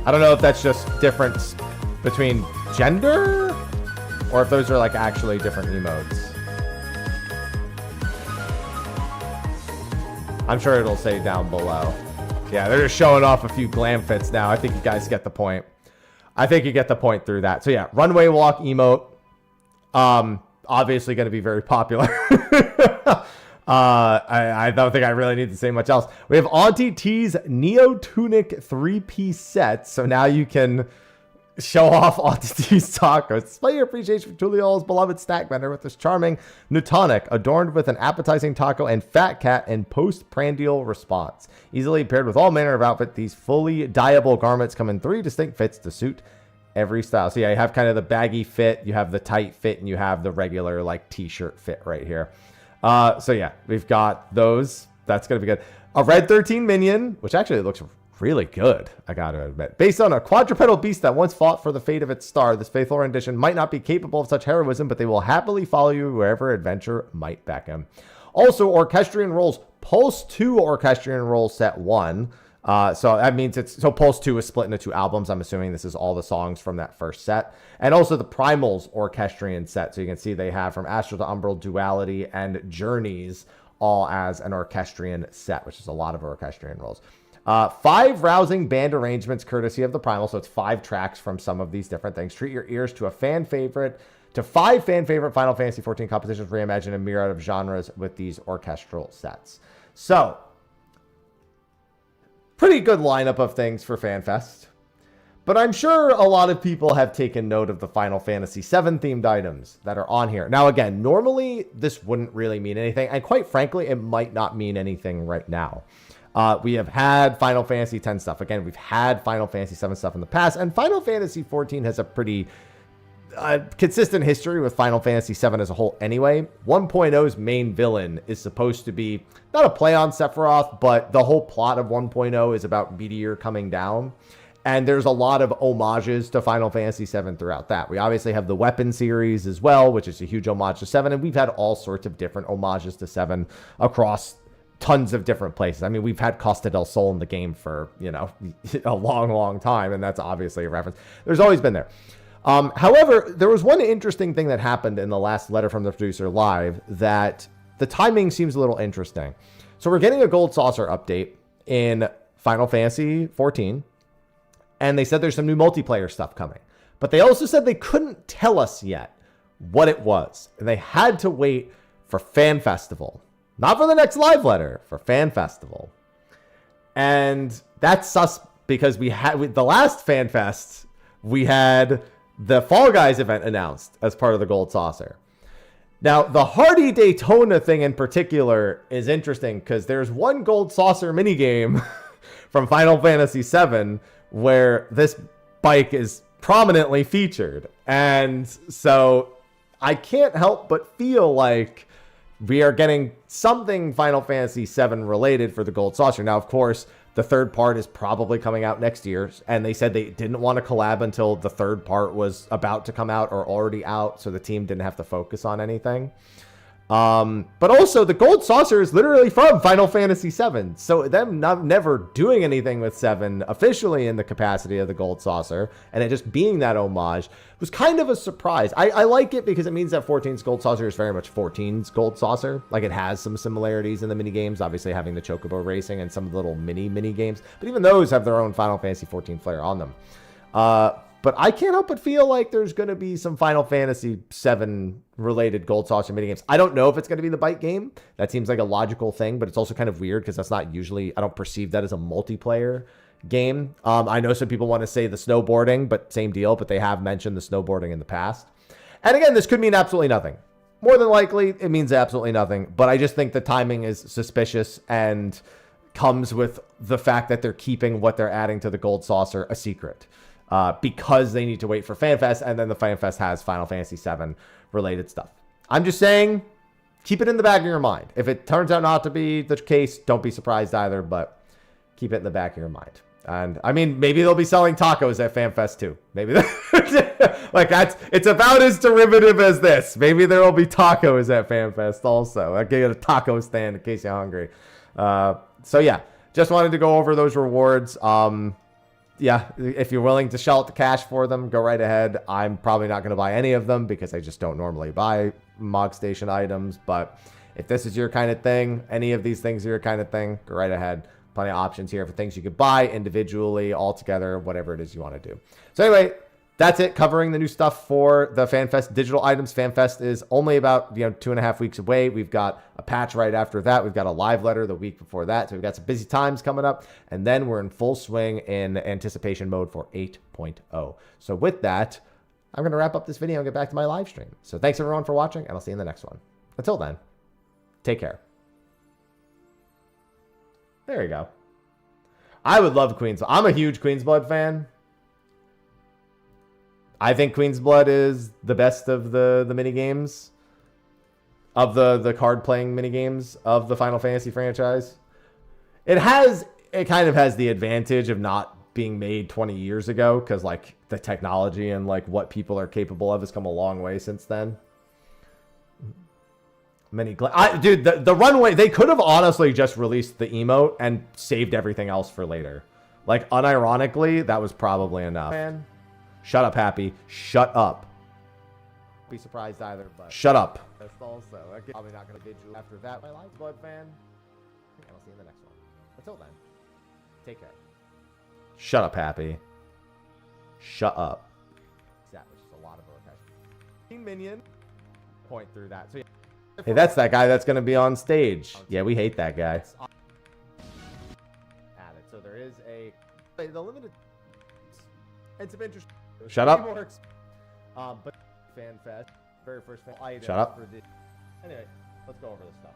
I don't know if that's just difference between gender or if those are like actually different emotes. I'm sure it'll say down below. Yeah, they're just showing off a few glam fits now. I think you guys get the point. I think you get the point through that. So yeah, runway walk emote. Obviously going to be very popular. I don't think I really need to say much else. We have Auntie T's Neo Tunic 3-piece set. So now you can show off Auntie T's tacos. Display your appreciation for Tuliol's beloved snack vendor with this charming new tonic adorned with an appetizing taco and fat cat in post-prandial response. Easily paired with all manner of outfit, these fully dyeable garments come in 3 distinct fits to suit every style. So yeah, you have kind of the baggy fit, you have the tight fit, and you have the regular like t-shirt fit right here. So yeah, we've got those. That's going to be good. A Red 13 minion, which actually looks really good, I gotta admit. Based on a quadrupedal beast that once fought for the fate of its star, this faithful rendition might not be capable of such heroism, but they will happily follow you wherever adventure might beckon. Also, Orchestrion Rolls Pulse 2 Orchestrion Roll Set 1. So that means so Pulse 2 is split into 2 albums. I'm assuming this is all the songs from that first set. And also the Primals Orchestrion set. So you can see they have from Astral to Umbral, Duality, and Journeys all as an Orchestrion set, which is a lot of Orchestrion rolls. 5 rousing band arrangements courtesy of the Primal. So it's 5 tracks from some of these different things. Treat your ears to a fan favorite, to 5 fan favorite Final Fantasy XIV compositions reimagined in myriad of genres with these orchestral sets. So, pretty good lineup of things for FanFest. But I'm sure a lot of people have taken note of the Final Fantasy VII themed items that are on here. Now, again, normally this wouldn't really mean anything. And quite frankly, it might not mean anything right now. We have had Final Fantasy X stuff. Again, we've had Final Fantasy VII stuff in the past. And Final Fantasy XIV has a pretty consistent history with Final Fantasy VII as a whole anyway. 1.0's main villain is supposed to be not a play on Sephiroth, but the whole plot of 1.0 is about Meteor coming down. And there's a lot of homages to Final Fantasy VII throughout that. We obviously have the Weapon series as well, which is a huge homage to 7. And we've had all sorts of different homages to 7 across tons of different places. I mean, we've had Costa del Sol in the game for, you know, a long, long time. And that's obviously a reference. There's always been there. However, there was one interesting thing that happened in the last letter from the producer live that the timing seems a little interesting. So we're getting a Gold Saucer update in Final Fantasy XIV. And they said there's some new multiplayer stuff coming. But they also said they couldn't tell us yet what it was. And they had to wait for Fan Festival. Not for the next live letter, for Fan Festival. And that's sus because we had, with the last Fan Fest, we had the Fall Guys event announced as part of the Gold Saucer. Now, the Hardy Daytona thing in particular is interesting because there's one Gold Saucer minigame from Final Fantasy VII where this bike is prominently featured. And so I can't help but feel like we are getting something Final Fantasy VII related for the Gold Saucer. Now, of course, the third part is probably coming out next year. And they said they didn't want to collab until the third part was about to come out or already out. So the team didn't have to focus on anything. But also the Gold Saucer is literally from Final Fantasy VII. So them never doing anything with 7 officially in the capacity of the Gold Saucer and it just being that homage was kind of a surprise. I like it because it means that 14's Gold Saucer is very much 14's Gold Saucer. Like it has some similarities in the mini games, obviously having the Chocobo racing and some of the little mini games, but even those have their own Final Fantasy XIV flair on them. But I can't help but feel like there's going to be some Final Fantasy VII related Gold Saucer minigames. I don't know if it's going to be the bike game. That seems like a logical thing, but it's also kind of weird because that's not usually, I don't perceive that as a multiplayer game. I know some people want to say the snowboarding, but same deal, but they have mentioned the snowboarding in the past. And again, this could mean absolutely nothing. More than likely, it means absolutely nothing, but I just think the timing is suspicious and comes with the fact that they're keeping what they're adding to the Gold Saucer a secret. Because they need to wait for FanFest, and then the FanFest has Final Fantasy VII related stuff. I'm just saying, keep it in the back of your mind. If it turns out not to be the case, don't be surprised either, but keep it in the back of your mind. And I mean, maybe they'll be selling tacos at FanFest too. Maybe like it's about as derivative as this. Maybe there will be tacos at FanFest also. I get a taco stand in case you're hungry. So yeah, just wanted to go over those rewards. Yeah, if you're willing to shell out the cash for them, go right ahead. I'm probably not going to buy any of them because I just don't normally buy Mog Station items. But if this is your kind of thing, any of these things are your kind of thing, go right ahead. Plenty of options here for things you could buy individually, all together, whatever it is you want to do. So anyway, that's it, covering the new stuff for the FanFest digital items. FanFest is only about 2.5 weeks away. We've got a patch right after that. We've got a live letter the week before that. So we've got some busy times coming up. And then we're in full swing in anticipation mode for 8.0. So with that, I'm going to wrap up this video and get back to my live stream. So thanks everyone for watching, and I'll see you in the next one. Until then, take care. There you go. I would love Queen's. I'm a huge Queen's Blood fan. I think Queen's Blood is the best of the mini games, of the card playing mini games of the Final Fantasy franchise. It kind of has the advantage of not being made 20 years ago because like the technology and like what people are capable of has come a long way since then. Dude, the runway, they could have honestly just released the emote and saved everything else for later. Like, unironically, that was probably enough. Man, shut up, Happy. Shut up. Be surprised either, but shut up. That's also, probably not going to get you after that. My Life Blood fan. And I'll see you in the next one. Until then. Take care. Shut up, Happy. Shut up. That was just a lot of rotation. Minion. Point through that. So yeah. Hey, that's that guy that's going to be on stage. Yeah, we hate that guy. Added. So there is the limited. It's of interest. Shut up. But FanFest, very first item. Shut up. Anyway, let's go over this stuff.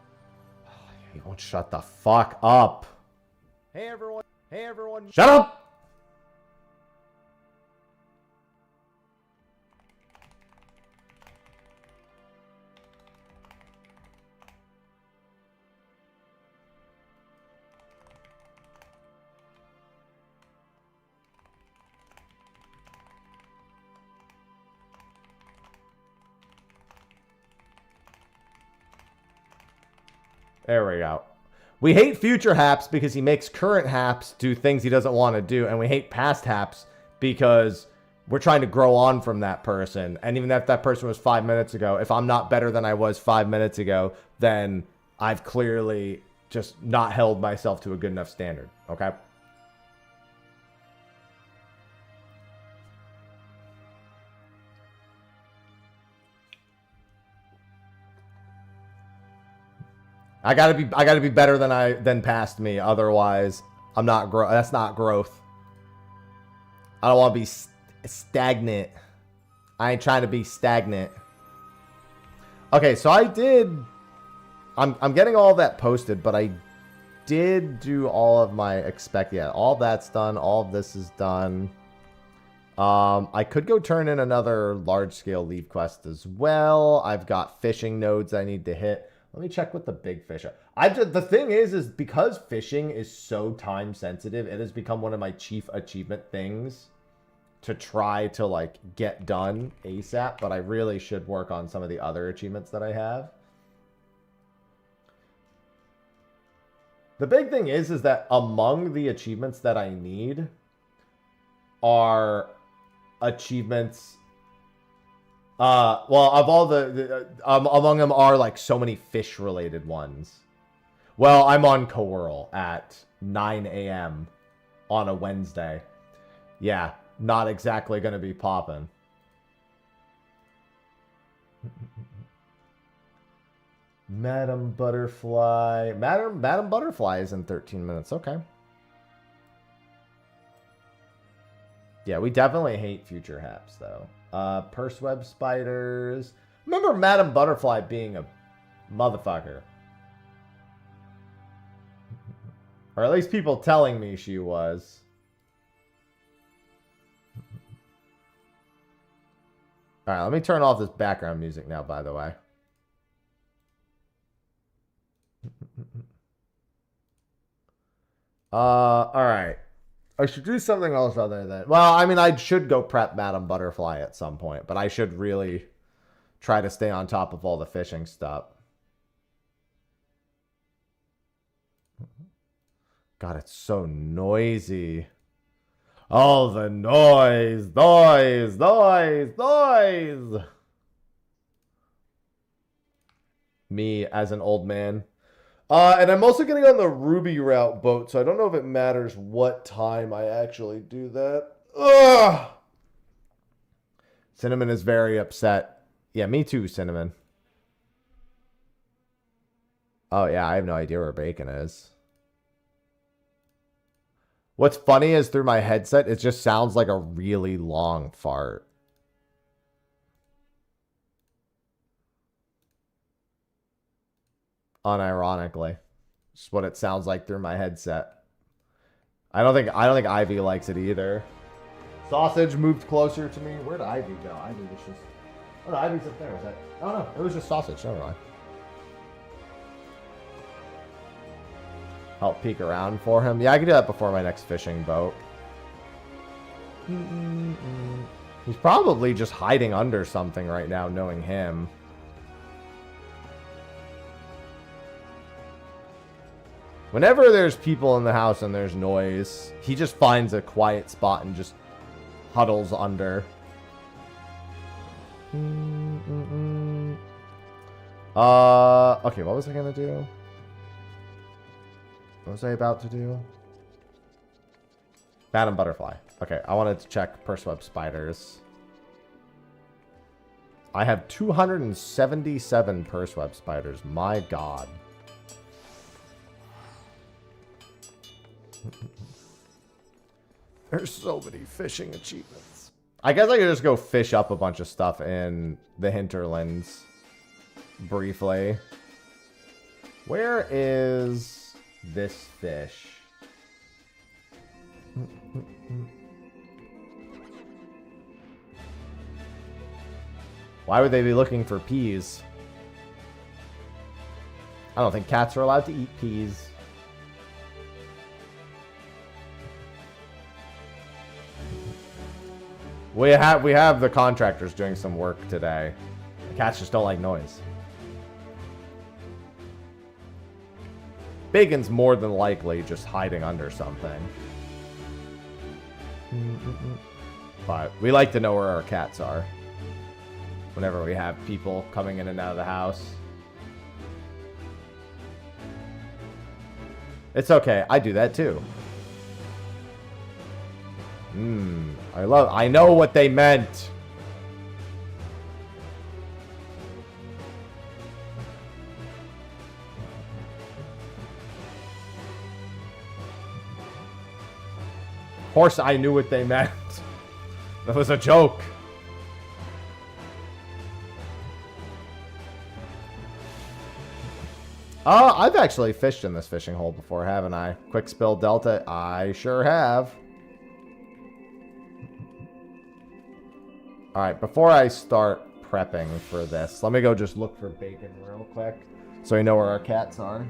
He won't shut the fuck up. Hey everyone. Hey everyone. Shut up. There we go. We hate future Haps because he makes current Haps do things he doesn't want to do. And we hate past Haps because we're trying to grow on from that person. And even if that person was 5 minutes ago, if I'm not better than I was 5 minutes ago, then I've clearly just not held myself to a good enough standard. Okay? I gotta be better than past me. Otherwise, I'm not that's not growth. I don't want to be stagnant. I ain't trying to be stagnant. Okay, so I did. I'm getting all that posted, but I did do all of my Yeah, all that's done. All of this is done. I could go turn in another large scale leave quest as well. I've got fishing nodes I need to hit. Let me check what the big fish are. The thing is because fishing is so time sensitive, it has become one of my chief achievement things to try to like get done ASAP, but I really should work on some of the other achievements that I have. The big thing is that among the achievements that I need are achievements. Well, of all among them are like so many fish related ones. Well, I'm on Coral at 9 a.m. on a Wednesday. Yeah, not exactly going to be popping. Madam Butterfly. Madam Butterfly is in 13 minutes. Okay. Yeah, we definitely hate future Haps, though. Purse web spiders. Remember Madam Butterfly being a motherfucker. Or at least people telling me she was. Alright, let me turn off this background music now, by the way. Alright. I should do something else other than... Well, I mean, I should go prep Madam Butterfly at some point, but I should really try to stay on top of all the fishing stuff. God, it's so noisy. Oh, the noise, noise, noise, noise. Me as an old man. And I'm also getting on the Ruby route boat, so I don't know if it matters what time I actually do that. Ugh! Cinnamon is very upset. Yeah, me too, Cinnamon. Oh, yeah, I have no idea where Bacon is. What's funny is through my headset, it just sounds like a really long fart. Unironically, it's what it sounds like through my headset. I don't think Ivy likes it either. Sausage moved closer to me. Where'd Ivy go? Ivy was just... Oh no, Ivy's up there. Was that... Oh no, it was just Sausage. Never mind. Help peek around for him. Yeah, I can do that before my next fishing boat. He's probably just hiding under something right now, knowing him. Whenever there's people in the house and there's noise, he just finds a quiet spot and just huddles under. Okay, what was I gonna do? What was I about to do? Phantom butterfly. Okay, I wanted to check purse web spiders. I have 277 purse web spiders. My god. There's so many fishing achievements. I guess I could just go fish up a bunch of stuff in the hinterlands. Briefly. Where is this fish? Why would they be looking for peas? I don't think cats are allowed to eat peas. We have the contractors doing some work today. The cats just don't like noise. Bacon's more than likely just hiding under something. But we like to know where our cats are whenever we have people coming in and out of the house. It's okay. I do that too. I know what they meant. Of course I knew what they meant. That was a joke. I've actually fished in this fishing hole before, haven't I? Quick Spill Delta, I sure have. Alright, before I start prepping for this, let me go just look for bacon real quick, so we know where our cats are.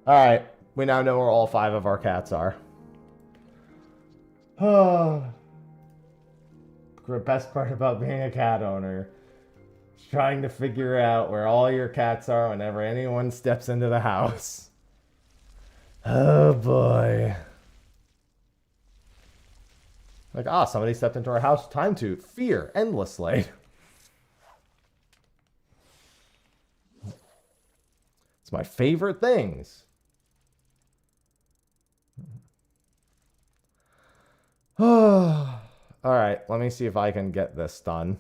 Alright, we now know where all 5 of our cats are. The best part about being a cat owner is trying to figure out where all your cats are whenever anyone steps into the house. Oh boy. Like, somebody stepped into our house. Time to fear endlessly. It's my favorite things. All right, let me see if I can get this done.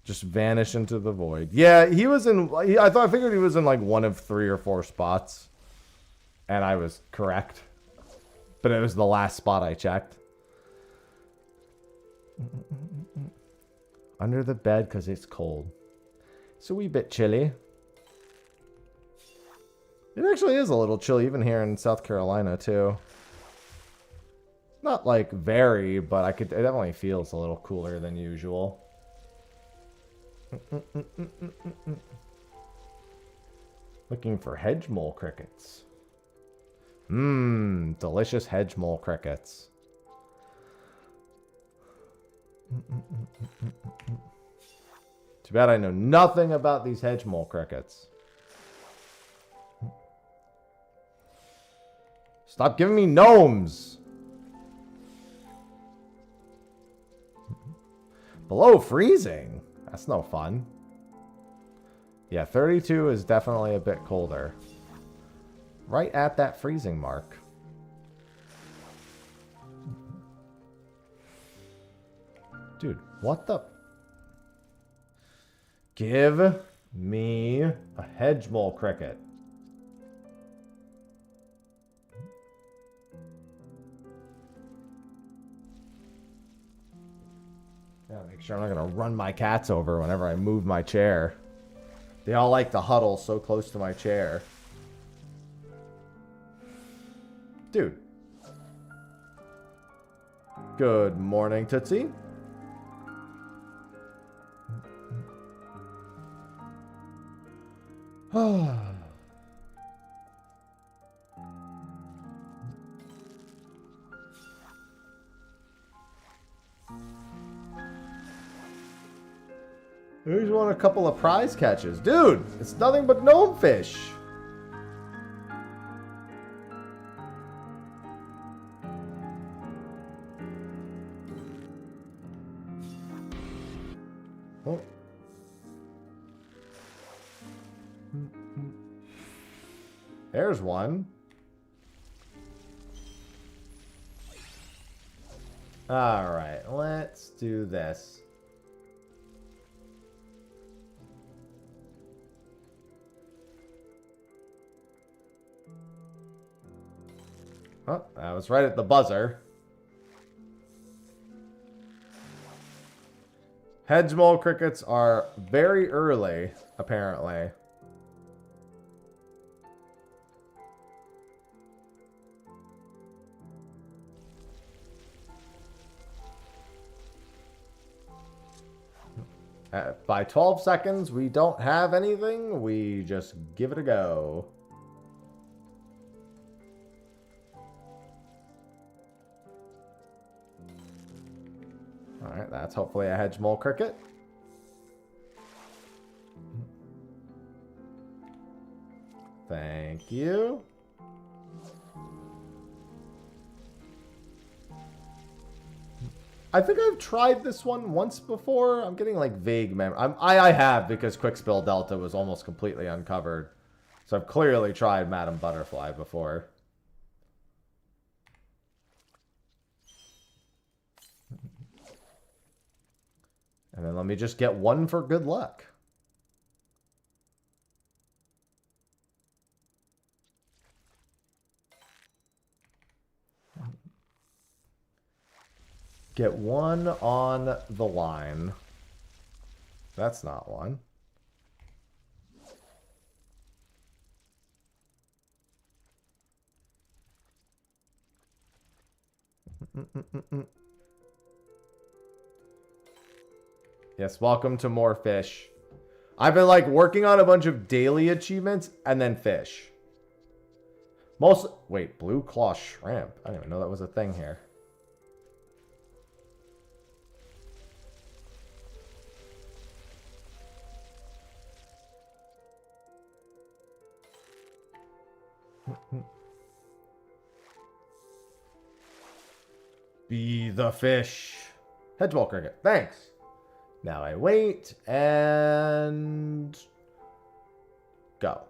Just vanish into the void. Yeah, he was in... I figured he was in like one of 3 or 4 spots. And I was correct. But it was the last spot I checked. Under the bed because it's cold. It's a wee bit chilly. It actually is a little chilly even here in South Carolina too. Not like very, but it definitely feels a little cooler than usual. Looking for hedge mole crickets. Mmm, delicious hedge mole crickets. Too bad I know nothing about these hedge mole crickets. Stop giving me gnomes! Below freezing? That's no fun. Yeah, 32 is definitely a bit colder. Right at that freezing mark. Dude, what the... Give me a hedge mole cricket. Gotta make sure I'm not gonna run my cats over whenever I move my chair. They all like to huddle so close to my chair. Dude. Good morning, Tootsie. I just want a couple of prize catches. Dude, it's nothing but gnome fish. Oh. There's one. All right, let's do this. Oh, I was right at the buzzer. Hedge mole crickets are very early, apparently. By 12 seconds, we don't have anything. We just give it a go. Alright, that's hopefully a hedge mole cricket. Thank you. I think I've tried this one once before. I'm getting like vague memory. I have, because Quickspill Delta was almost completely uncovered. So I've clearly tried Madam Butterfly before. And then let me just get one for good luck. Get one on the line. That's not one. Yes, welcome to more fish. I've been like working on a bunch of daily achievements and then fish. Wait, blue claw shrimp. I didn't even know that was a thing here. Be the fish. Hedgehog cricket. Thanks. Now I wait and go.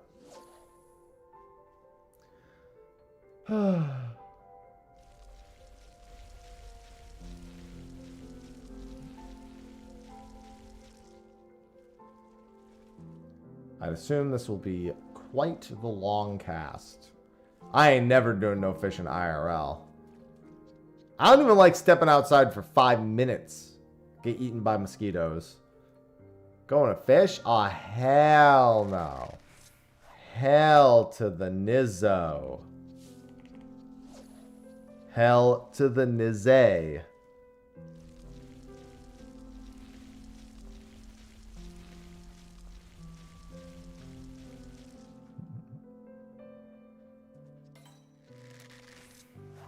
I'd assume this will be quite the long cast. I ain't never doing no fishing IRL. I don't even like stepping outside for 5 minutes. Get eaten by mosquitoes. Going to fish? Oh, hell no. Hell to the nizzo. Hell to the nizay.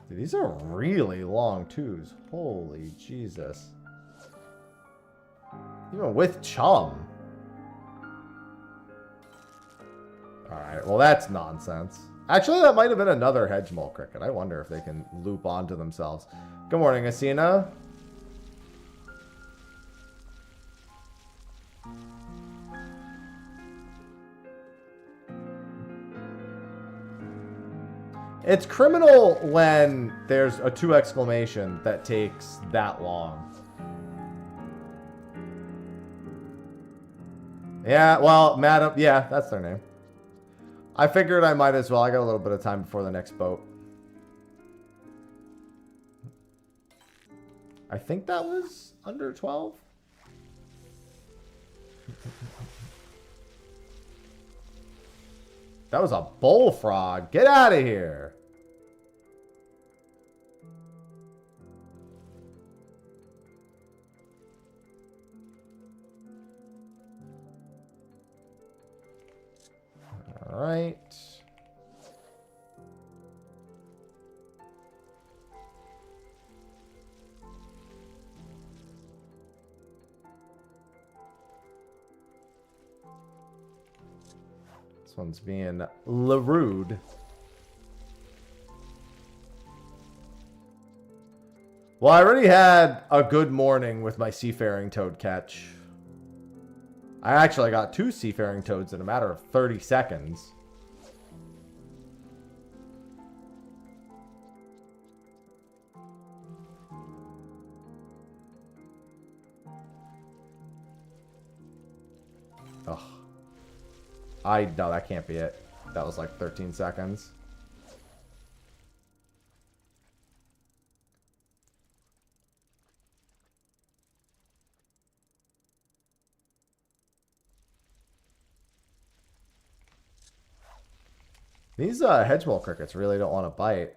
Dude, these are really long twos. Holy Jesus. Even with chum. Alright, well that's nonsense. Actually, that might have been another hedgemole cricket. I wonder if they can loop onto themselves. Good morning, Asina. It's criminal when there's a 2 exclamation that takes that long. Yeah, well, Madam, yeah, that's their name. I figured I might as well. I got a little bit of time before the next boat. I think that was under 12. That was a bullfrog. Get out of here. All right. This one's being LaRude. Well, I already had a good morning with my seafaring toad catch. I actually got 2 seafaring toads in a matter of 30 seconds. Ugh. No, that can't be it. That was like 13 seconds. These hedgemole crickets really don't want to bite.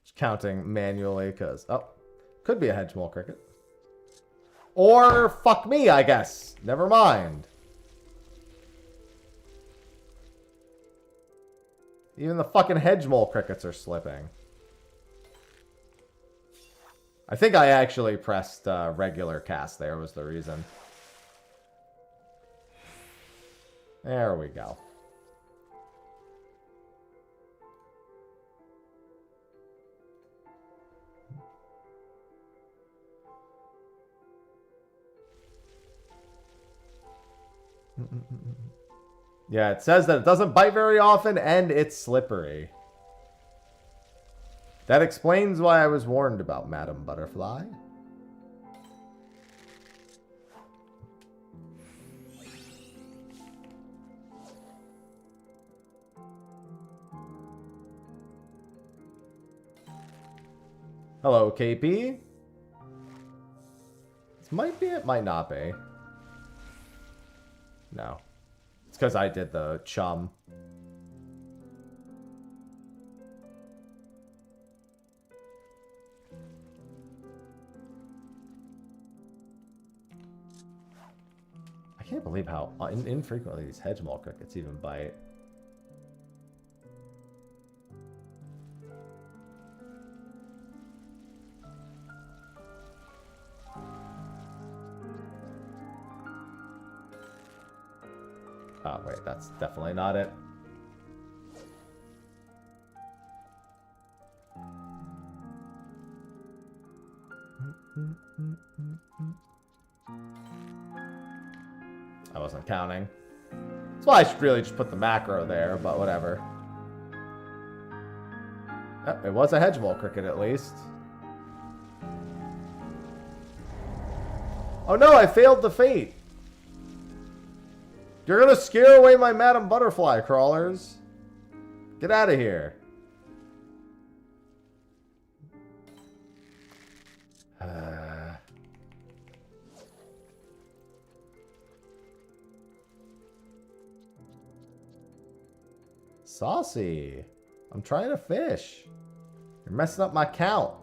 Just counting manually because, oh, could be a hedgemole cricket. Or fuck me, I guess. Never mind. Even the fucking hedgemole crickets are slipping. I think I actually pressed regular cast there was the reason. There we go. Yeah, it says that it doesn't bite very often and it's slippery. That explains why I was warned about Madam Butterfly. Hello, KP. It might not be. No. It's because I did the chum. I can't believe how infrequently these hedgehog crickets even bite. Oh, wait, that's definitely not it. I wasn't counting. That's why I should really just put the macro there, but whatever. Oh, it was a hedgehog cricket at least. Oh no, I failed the fate. You're gonna scare away my Madam Butterfly crawlers. Get out of here. Saucy. I'm trying to fish. You're messing up my count.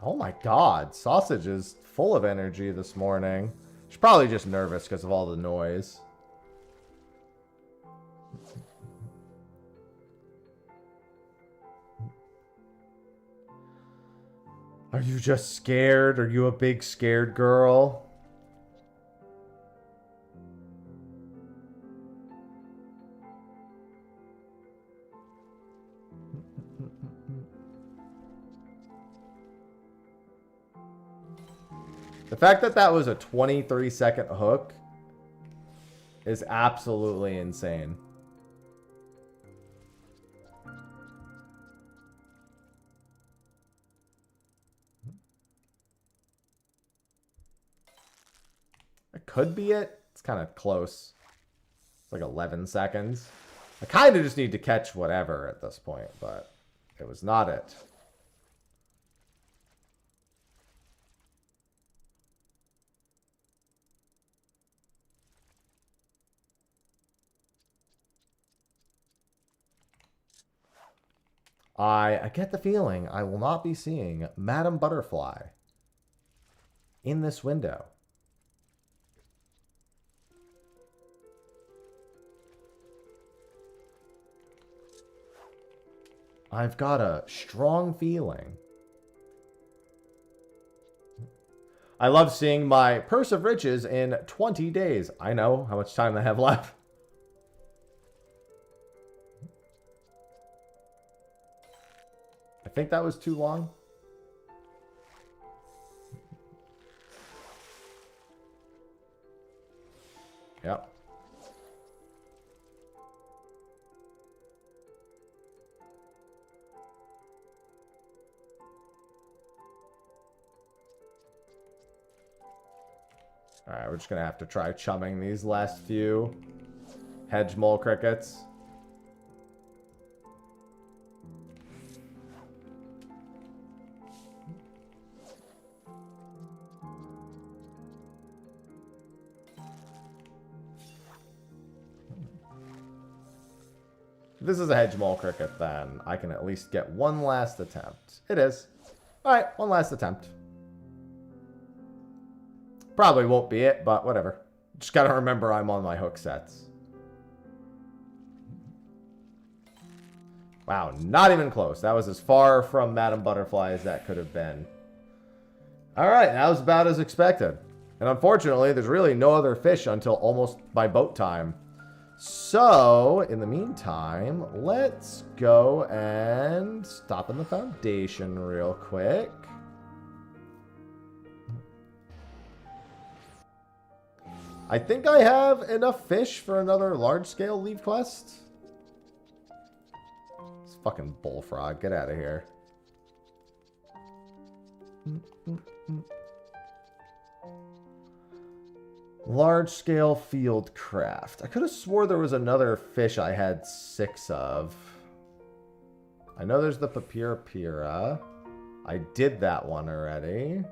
Oh my god, Sausage is full of energy this morning. She's probably just nervous because of all the noise. Are you just scared? Are you a big scared girl? The fact that that was a 23-second hook is absolutely insane. It could be it. It's kind of close. It's like 11 seconds. I kind of just need to catch whatever at this point, but it was not it. I get the feeling I will not be seeing Madam Butterfly in this window. I've got a strong feeling. I love seeing my purse of riches in 20 days. I know how much time I have left. I think that was too long. Yep. Alright, we're just gonna have to try chumming these last few hedge mole crickets. If this is a hedge mole cricket, then I can at least get one last attempt. It is. Alright, one last attempt. Probably won't be it, but whatever. Just gotta remember I'm on my hook sets. Wow, not even close. That was as far from Madam Butterfly as that could have been. Alright, that was about as expected. And unfortunately, there's really no other fish until almost my boat time. So, in the meantime, let's go and stop in the foundation real quick. I think I have enough fish for another large-scale leave quest. This fucking bullfrog, get out of here. Large-scale field craft. I could have swore there was another fish I had 6 of. I know there's the Papyrapira. I did that one already.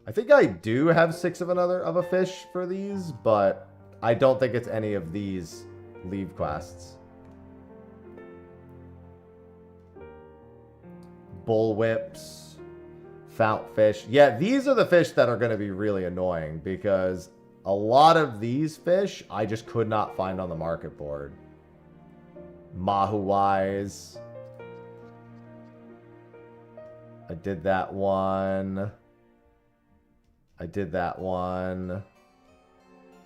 I think I do have 6 of a fish for these, but I don't think it's any of these leave quests. Bullwhips, fount fish. Yeah, these are the fish that are going to be really annoying because a lot of these fish I just could not find on the market board. Mahuais. I did that one. I did that one.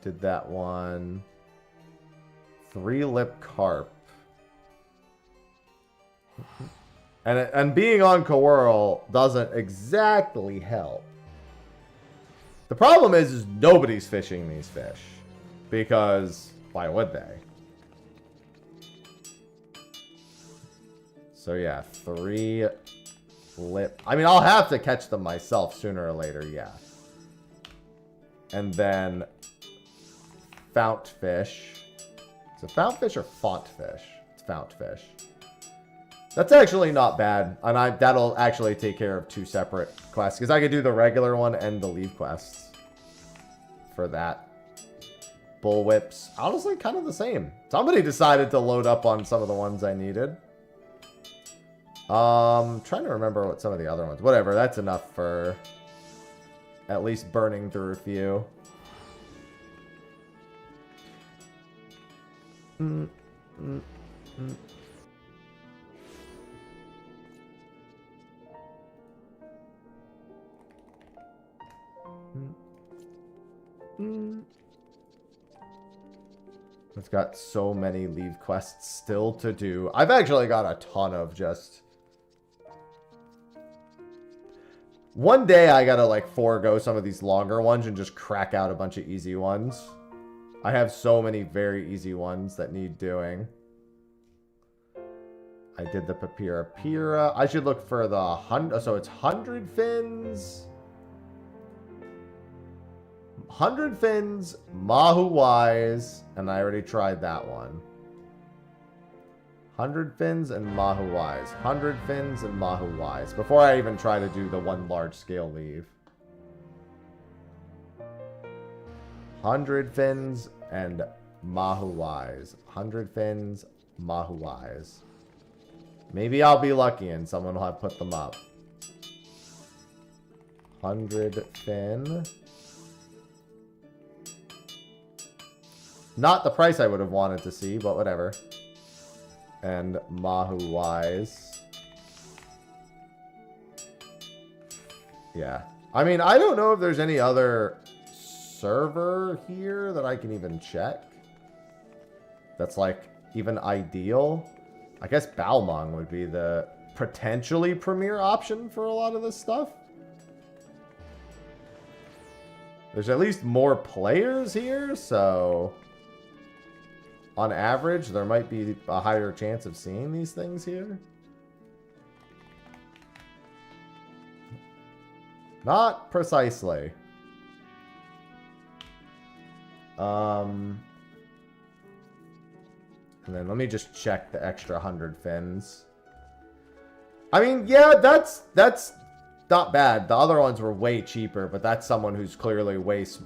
Did that one. 3-lip carp. And being on Coral doesn't exactly help. The problem is nobody's fishing these fish. Because why would they? So yeah, 3-lip. I mean, I'll have to catch them myself sooner or later, yeah. And then fount fish. Is it fount fish or font fish? It's fount fish. That's actually not bad. And that'll actually take care of 2 separate quests. Because I could do the regular one and the leave quests. For that. Bullwhips. Honestly, kind of the same. Somebody decided to load up on some of the ones I needed. Trying to remember what some of the other ones. Whatever, that's enough for at least burning through a few. It's got so many leave quests still to do. I've actually got a ton of just... One day I gotta like forego some of these longer ones and just crack out a bunch of easy ones. I have so many very easy ones that need doing. I did the Papyrapira. I should look for the 100... So it's 100 fins... 100 fins, Mahuais, and I already tried that one. 100 fins and Mahuais. 100 fins and Mahuais. Before I even try to do the one large scale leave. 100 fins and Mahuais. 100 fins, Mahuais. Maybe I'll be lucky and someone will have put them up. 100 fin. Not the price I would have wanted to see, but whatever. And Mahuais. Yeah. I mean, I don't know if there's any other server here that I can even check. That's like even ideal. I guess Balmung would be the potentially premier option for a lot of this stuff. There's at least more players here, so... On average, there might be a higher chance of seeing these things here. Not precisely. And then let me just check the extra 100 fins. I mean, yeah, that's not bad. The other ones were way cheaper, but that's someone who's clearly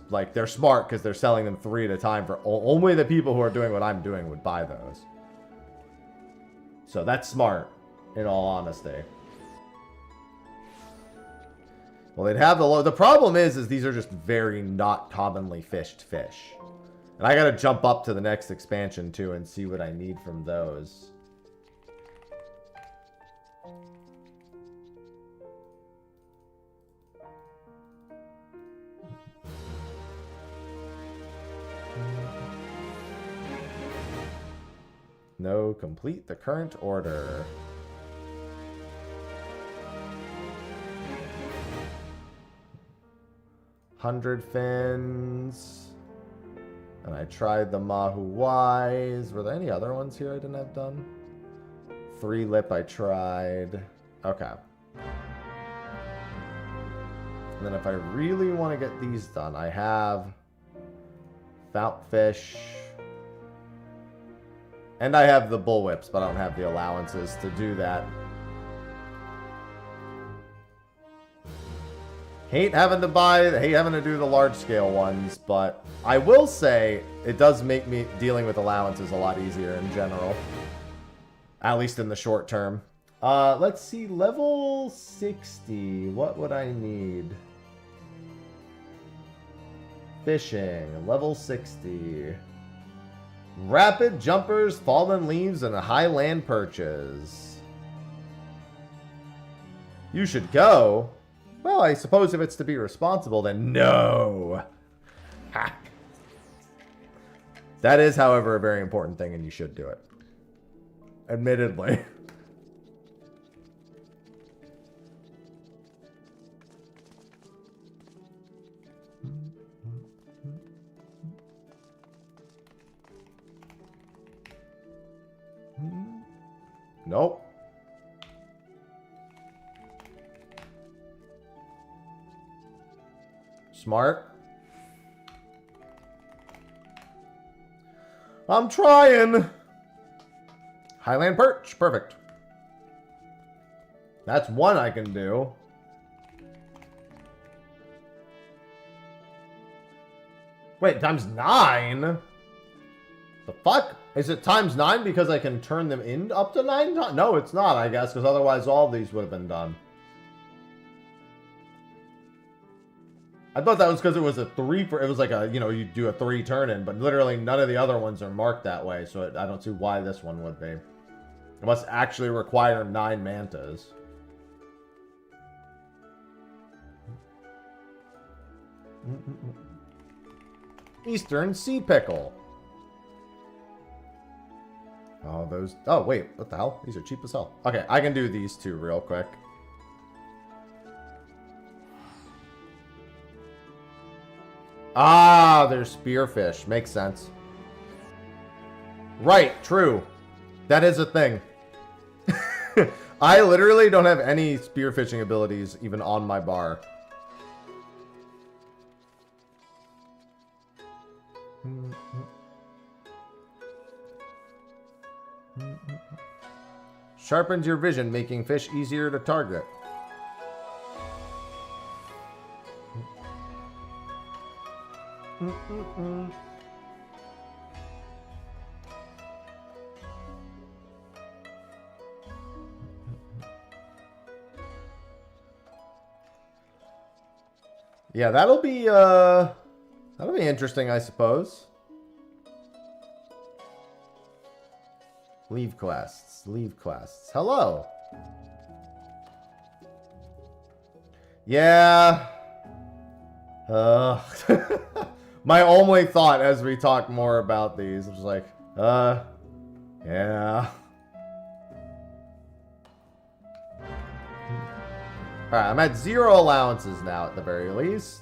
like, they're smart because they're selling them 3 at a time for only the people who are doing what I'm doing would buy those. So that's smart, in all honesty. Well, they'd have the problem is these are just very not commonly fished fish. And I gotta jump up to the next expansion too and see what I need from those. No, complete the current order. $100 fins. And I tried the Mahuais. Were there any other ones here I didn't have done? 3-lip I tried. Okay. And then if I really want to get these done, I have without fish. And I have the bullwhips, but I don't have the allowances to do that. Hate having to do the large scale ones, but I will say it does make me dealing with allowances a lot easier in general. At least in the short term. Let's see, level 60. What would I need? Fishing, level 60. Rapid jumpers, fallen leaves, and a high land perches. You should go. Well, I suppose if it's to be responsible, then no. Ha. That is, however, a very important thing, and you should do it. Admittedly. Nope. Smart. I'm trying. Highland perch. Perfect. That's one I can do. Wait, times 9? The fuck? Is it times 9 because I can turn them in up to 9 times? No, it's not, I guess, because otherwise all these would have been done. I thought that was because it was a 3 for, it was like a, you know, you do a 3 turn in, but literally none of the other ones are marked that way, so I don't see why this one would be. It must actually require 9 mantas. Eastern sea pickle. Oh, those. Oh, wait. What the hell? These are cheap as hell. Okay, I can do these two real quick. Ah, they're spearfish. Makes sense. Right, true. That is a thing. I literally don't have any spearfishing abilities even on my bar. Sharpens your vision, making fish easier to target. Yeah, that'll be interesting, I suppose. Leave quests. Leave quests. Hello. Yeah. My only thought as we talk more about these was like, yeah. Alright, I'm at 0 allowances now at the very least.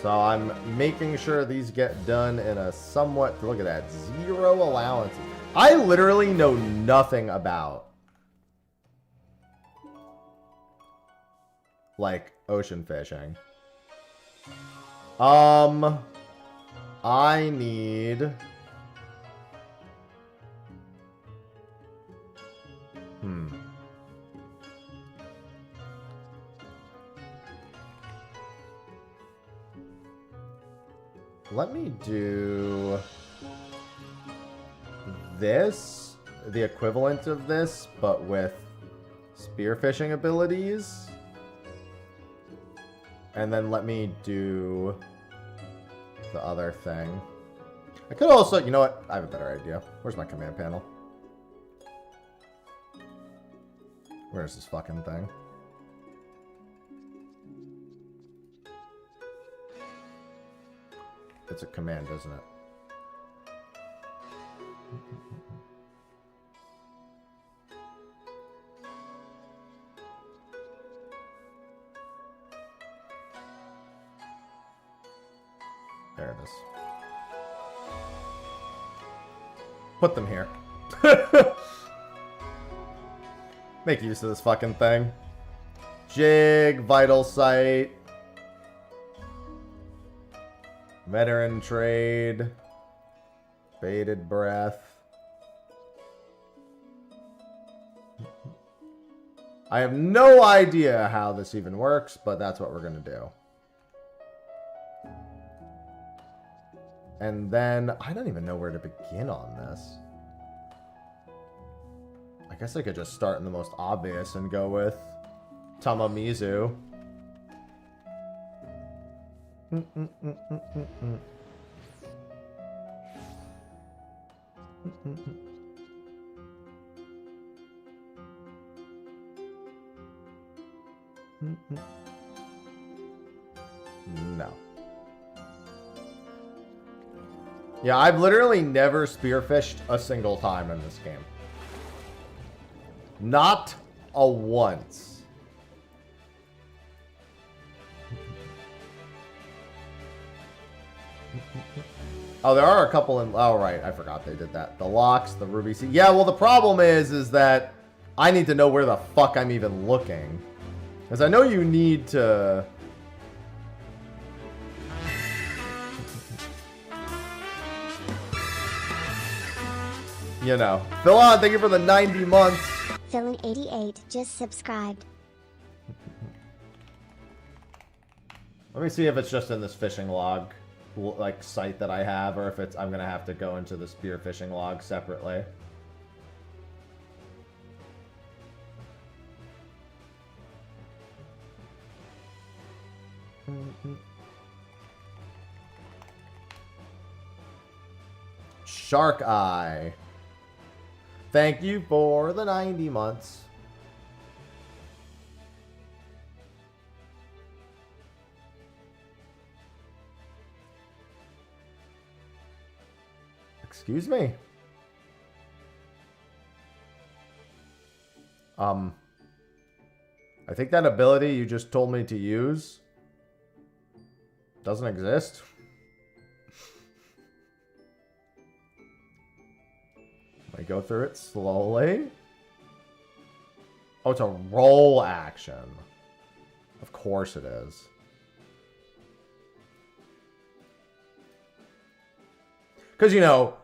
So I'm making sure these get done in a somewhat... Look at that. 0 allowances. I literally know nothing about... like, ocean fishing. I need... Let me do this, the equivalent of this, but with spearfishing abilities. And then let me do the other thing. I could also, you know what? I have a better idea. Where's my command panel? Where's this fucking thing? It's a command, isn't it? There it is. Put them here. Make use of this fucking thing. Jig, Vital Sight. Veteran Trade. Bated Breath. I have no idea how this even works, but that's what we're going to do. And then, I don't even know where to begin on this. I guess I could just start in the most obvious and go with Tamamizu. No. Yeah, I've literally never spearfished a single time in this game. Not a once. Oh, there are a couple in... Oh, right. I forgot they did that. The locks, the ruby sea. Yeah, well, the problem is that I need to know where the fuck I'm even looking. Because I know you need to... You know. Phil on, thank you for the 90 months. Philin88 just subscribed. Let me see if it's just in this fishing log, like, site that I have, or if it's... I'm gonna have to go into the spear fishing log separately. Shark Eye. Thank you for the 90 months. Excuse me? I think that ability you just told me to use doesn't exist. Let me go through it slowly. Oh, it's a roll action. Of course it is. Because, you know,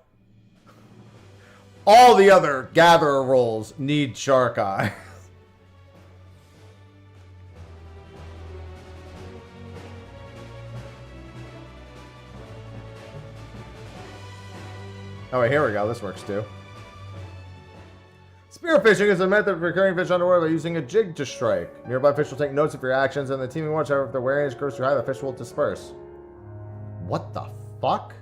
all the other gatherer rolls need Shark Eye. Oh, wait, here we go. This works too. Spearfishing is a method of recurring fish underwater by using a jig to strike. Nearby fish will take notes of your actions, and the teaming watch, however, if their wariness grows too high, the fish will disperse. What the fuck?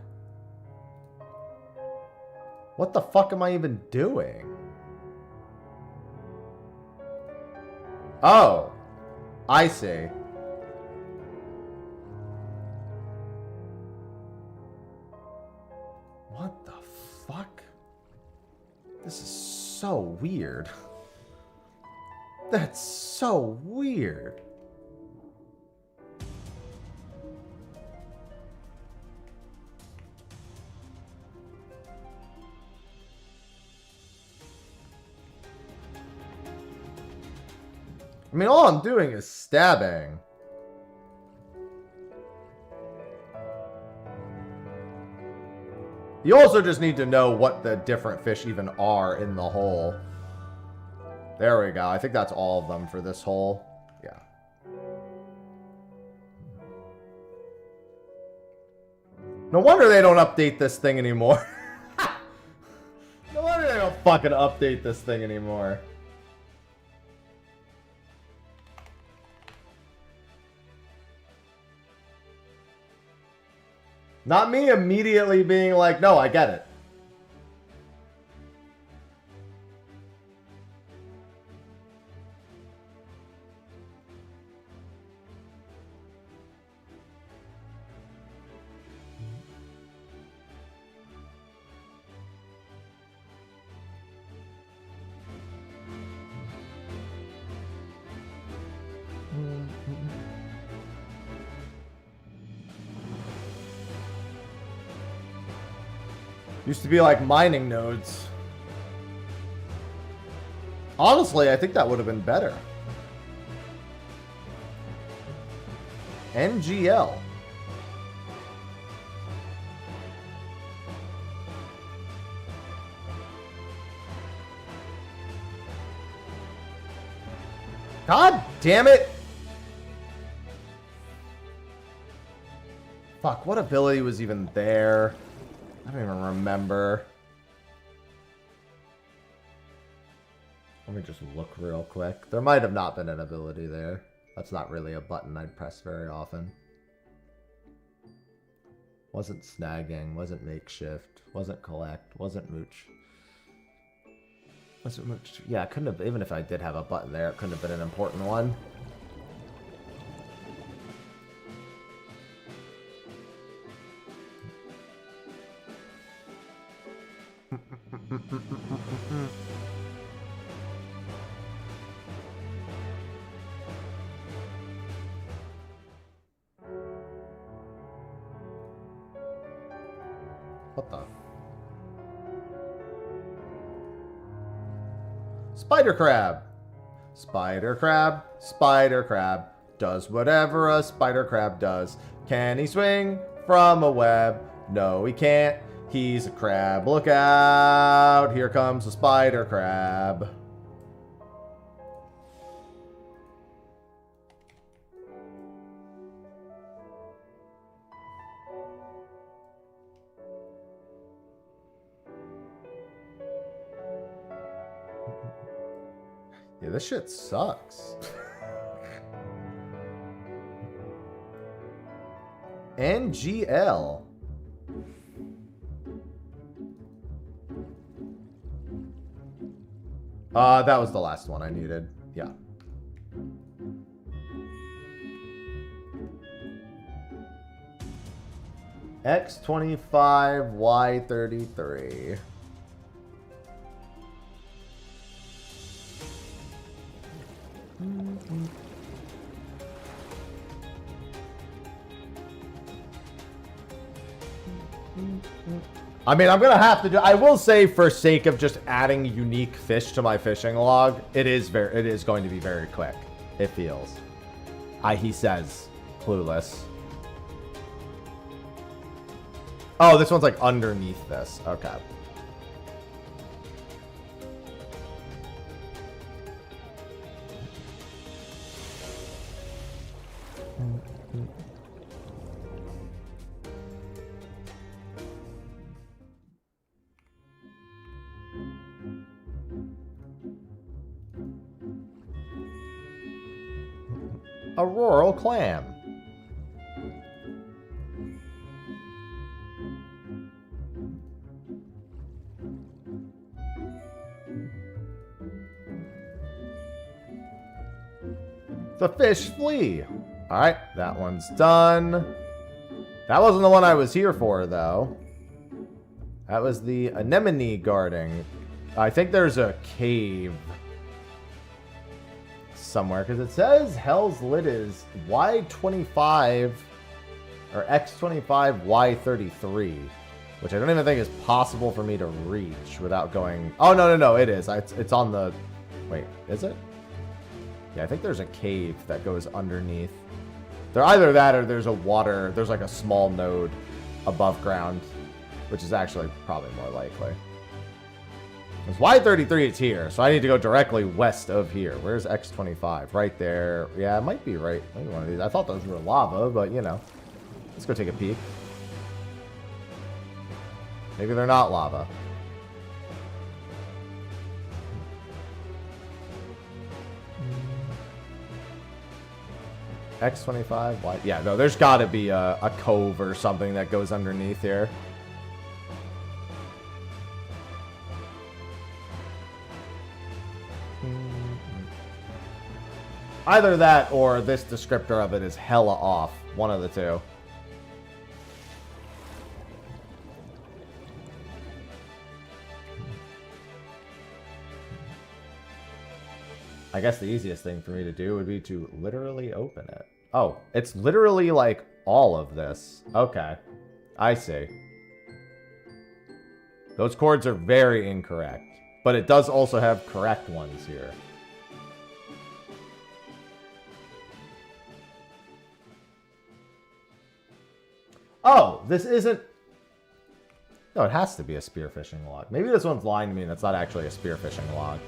What the fuck am I even doing? Oh. I see. What the fuck? This is so weird. That's so weird. I mean, all I'm doing is stabbing. You also just need to know what the different fish even are in the hole. There we go. I think that's all of them for this hole. Yeah. No wonder they don't update this thing anymore. No wonder they don't fucking update this thing anymore. Not me immediately being like, no, I get it. Used to be like mining nodes. Honestly, I think that would have been better. NGL. God damn it! Fuck, what ability was even there? I don't even remember. Let me just look real quick. There might have not been an ability there. That's not really a button I'd press very often. Wasn't snagging, wasn't makeshift, wasn't collect, wasn't mooch. Wasn't mooch. Yeah, it couldn't have, even if I did have a button there, it couldn't have been an important one. What the? Spider crab. Spider crab. Spider crab. Does whatever a spider crab does. Can he swing from a web? No, he can't. He's a crab. Look out. Here comes a spider crab. Yeah, this shit sucks. NGL. That was the last one I needed. Yeah. X25, Y33. I mean, I'm gonna have to do. I will say, for sake of just adding unique fish to my fishing log, it is going to be very quick. It feels. He says, clueless. Oh, this one's like underneath this. Okay. A rural clam. The fish flee. All right, that one's done. That wasn't the one I was here for, though. That was the anemone guarding. I think there's a cave somewhere, because it says Hell's Lit is Y25 or X25 Y33, which I don't even think is possible for me to reach without going. Oh, no, it is. It's on the. Wait, is it? Yeah, I think there's a cave that goes underneath. They're either that or there's a water. There's like a small node above ground, which is actually probably more likely. Because Y33 is here, so I need to go directly west of here. Where's X25? Right there. Yeah, it might be right. Maybe one of these. I thought those were lava, but you know. Let's go take a peek. Maybe they're not lava. X25, Y. Yeah, no, there's got to be a cove or something that goes underneath here. Either that or this descriptor of it is hella off. One of the two. I guess the easiest thing for me to do would be to literally open it. Oh, it's literally like all of this. Okay. I see. Those chords are very incorrect. But it does also have correct ones here. Oh, this isn't... No, it has to be a spearfishing log. Maybe this one's lying to me and it's not actually a spearfishing log.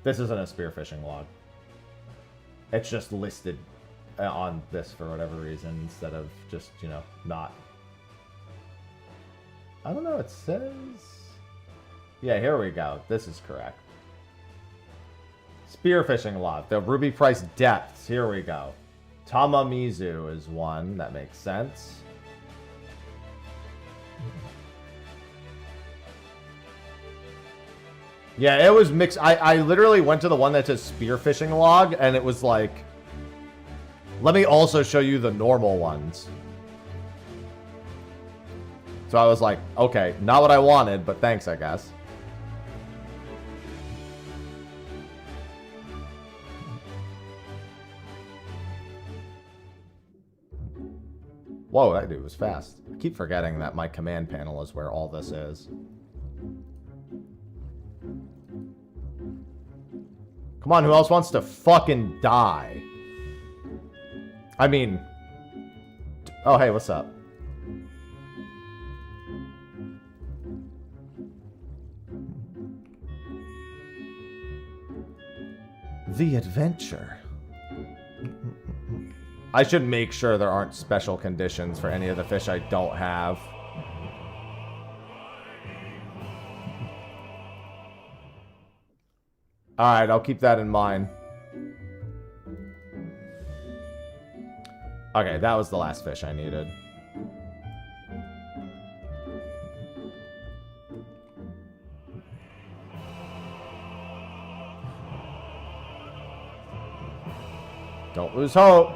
This isn't a spearfishing log. It's just listed on this for whatever reason instead of just, you know, not. I don't know, it says... Yeah, here we go. This is correct. Spearfishing log. The ruby price depths. Here we go. Tamamizu is one. That makes sense. Yeah, it was mixed. I literally went to the one that says spearfishing log, and it was like, let me also show you the normal ones. So I was like, okay, not what I wanted, but thanks, I guess. Whoa, that dude was fast. I keep forgetting that my command panel is where all this is. Come on, who else wants to fucking die? I mean... Oh, hey, what's up? The adventure. I should make sure there aren't special conditions for any of the fish I don't have. Alright, I'll keep that in mind. Okay, that was the last fish I needed. Don't lose hope.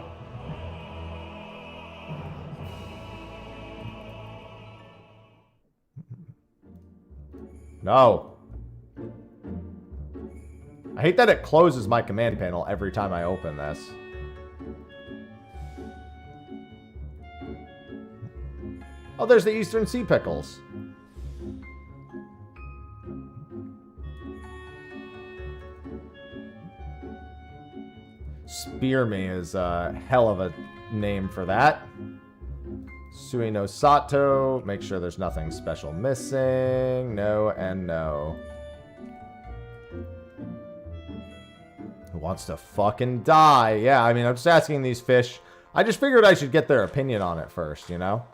No. I hate that it closes my command panel every time I open this. Oh, there's the Eastern Sea Pickles. Spear Me is a hell of a name for that. Sui no Sato. Make sure there's nothing special missing. No and no. Who wants to fucking die? Yeah, I mean, I'm just asking these fish. I just figured I should get their opinion on it first, you know?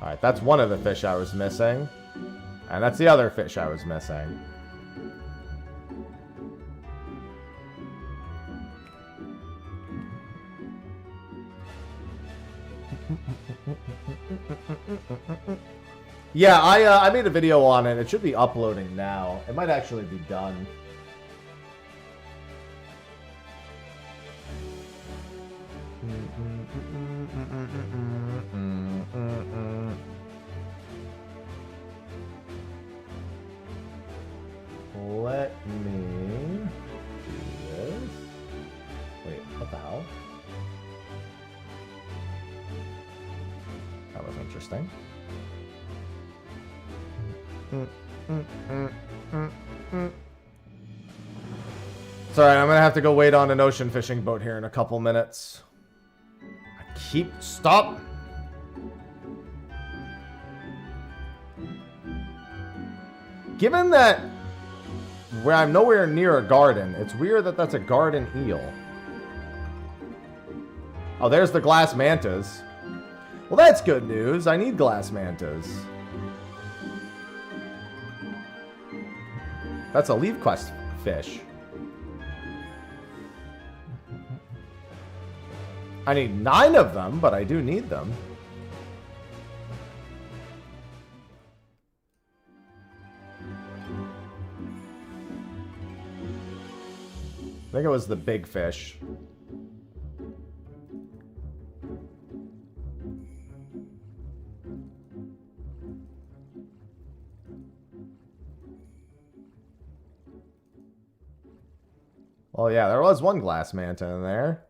Alright, that's one of the fish I was missing. And that's the other fish I was missing. Yeah, I made a video on it. It should be uploading now. It might actually be done. Let me do this. Wait, what the hell? That was interesting. It's alright, I'm gonna have to go wait on an ocean fishing boat here in a couple minutes. Stop! Given that where I'm nowhere near a garden, it's weird that that's a garden eel. Oh, there's the glass mantas. Well, that's good news. I need glass mantas. That's a leave quest fish. I need 9 of them, but I do need them. I think it was the big fish. Well, yeah, there was one glass manta in there.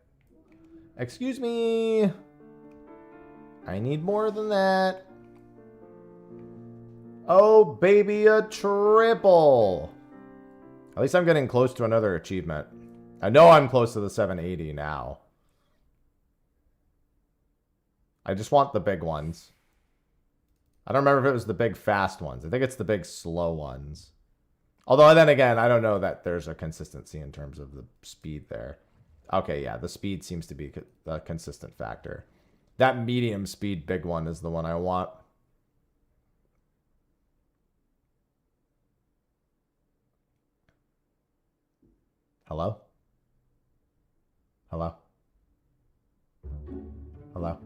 Excuse me. I need more than that. Oh, baby, a triple. At least I'm getting close to another achievement. I know I'm close to the 780 now. I just want the big ones. I don't remember if it was the big fast ones. I think it's the big slow ones. Although, then again, I don't know that there's a consistency in terms of the speed there. Okay, yeah, the speed seems to be a consistent factor. That medium speed big one is the one I want. Hello? Hello? Hello?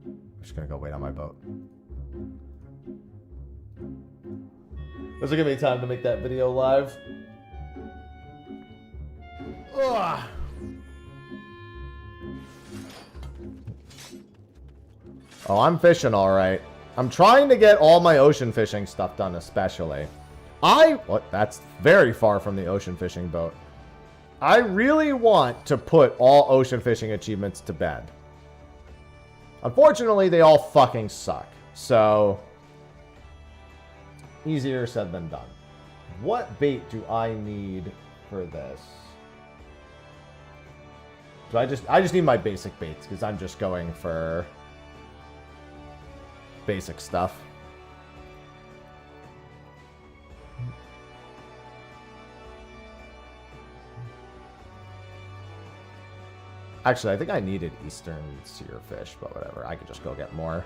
I'm just gonna go wait on my boat. This will give me time to make that video live. Ugh. Oh, I'm fishing all right. I'm trying to get all my ocean fishing stuff done, especially. That's very far from the ocean fishing boat. I really want to put all ocean fishing achievements to bed. Unfortunately, they all fucking suck. So, easier said than done. What bait do I need for this? I just need my basic baits because I'm just going for basic stuff. Actually, I think I needed Eastern Seer Fish, but whatever. I could just go get more.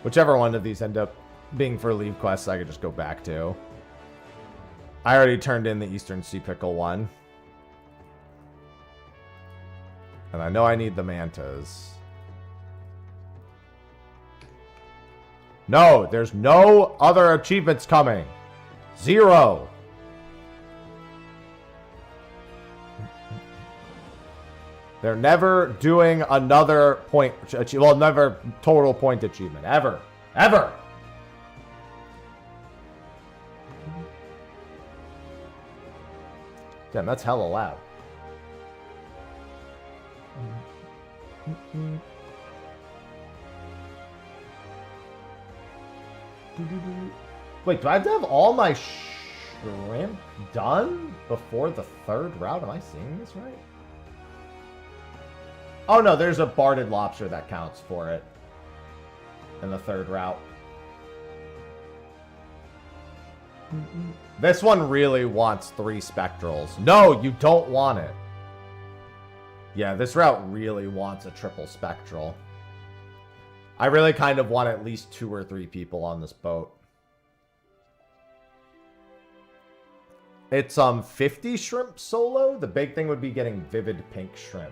Whichever one of these end up being for leave quests, I could just go back to. I already turned in the Eastern Sea Pickle one. And I know I need the mantas. No, there's no other achievements coming. 0. They're never doing another point. Well, never total point achievement. Ever. Ever. Damn, that's hella loud. Wait, do I have to have all my shrimp done before the 3rd route? Am I seeing this right? Oh no, there's a barded lobster that counts for it in the 3rd route. This one really wants 3 spectrals. No, you don't want it. Yeah, this route really wants a triple spectral. I really kind of want at least 2 or 3 people on this boat. It's 50 shrimp solo. The big thing would be getting vivid pink shrimp,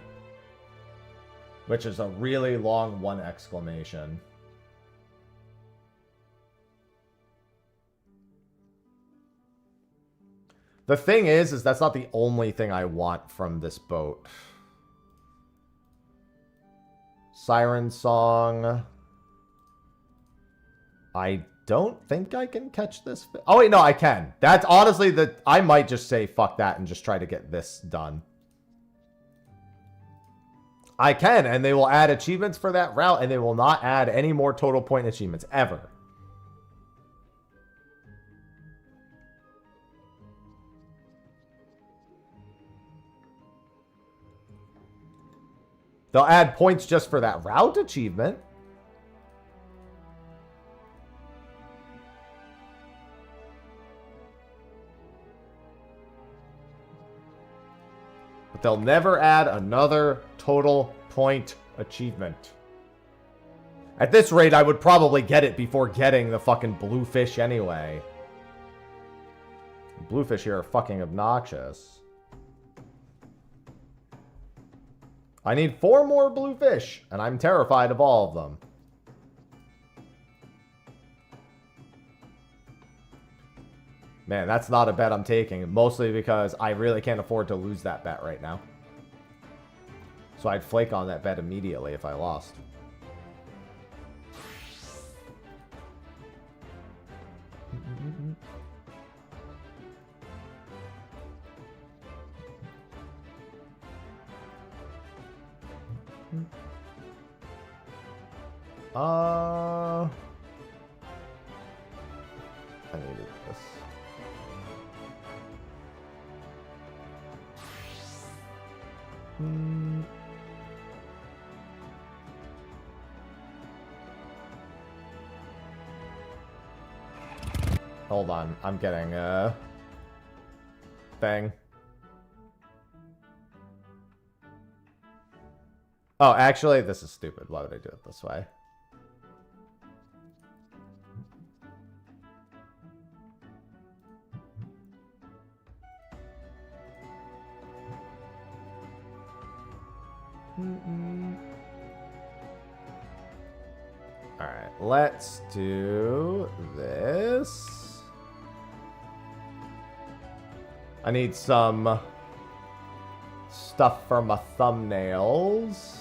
which is a really long 1 exclamation. The thing is that's not the only thing I want from this boat. Siren Song. I don't think I can catch this. Oh, wait, no, I can. That's honestly I might just say fuck that and just try to get this done. I can, and they will add achievements for that route, and they will not add any more total point achievements, ever. They'll add points just for that route achievement. But they'll never add another total point achievement. At this rate, I would probably get it before getting the fucking bluefish anyway. Bluefish here are fucking obnoxious. I need 4 more bluefish, and I'm terrified of all of them. Man, that's not a bet I'm taking, mostly because I really can't afford to lose that bet right now. So I'd flake on that bet immediately if I lost. I needed this. Hold on, I'm getting a thing. Oh, actually, this is stupid. Why would I do it this way? All right, let's do this. I need some stuff for my thumbnails.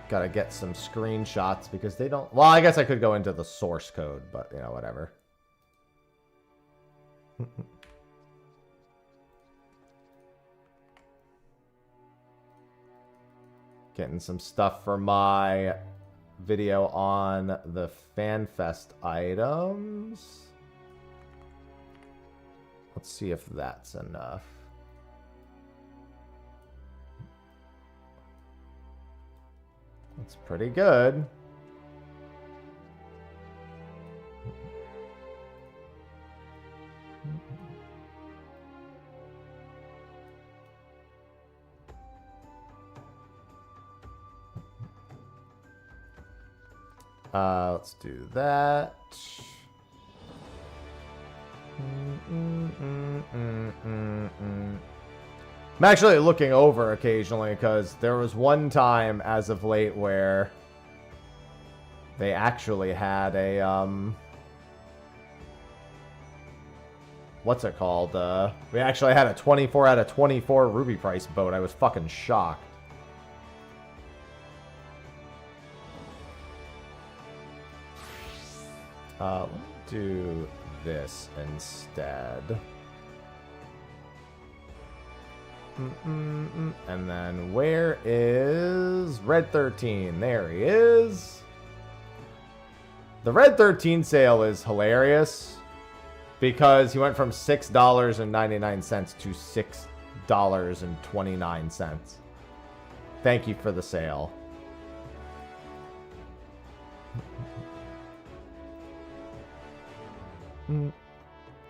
Gotta get some screenshots because they don't... Well, I guess I could go into the source code, but, you know, whatever. Getting some stuff for my video on the FanFest items. Let's see if that's enough. That's pretty good. Let's do that. I'm actually looking over occasionally because there was one time as of late where they actually had a what's it called? We actually had a 24 out of 24 Ruby price boat. I was fucking shocked. Let me do this instead. And then where is Red 13? There he is. The Red 13 sale is hilarious because he went from $6.99 to $6.29. Thank you for the sale.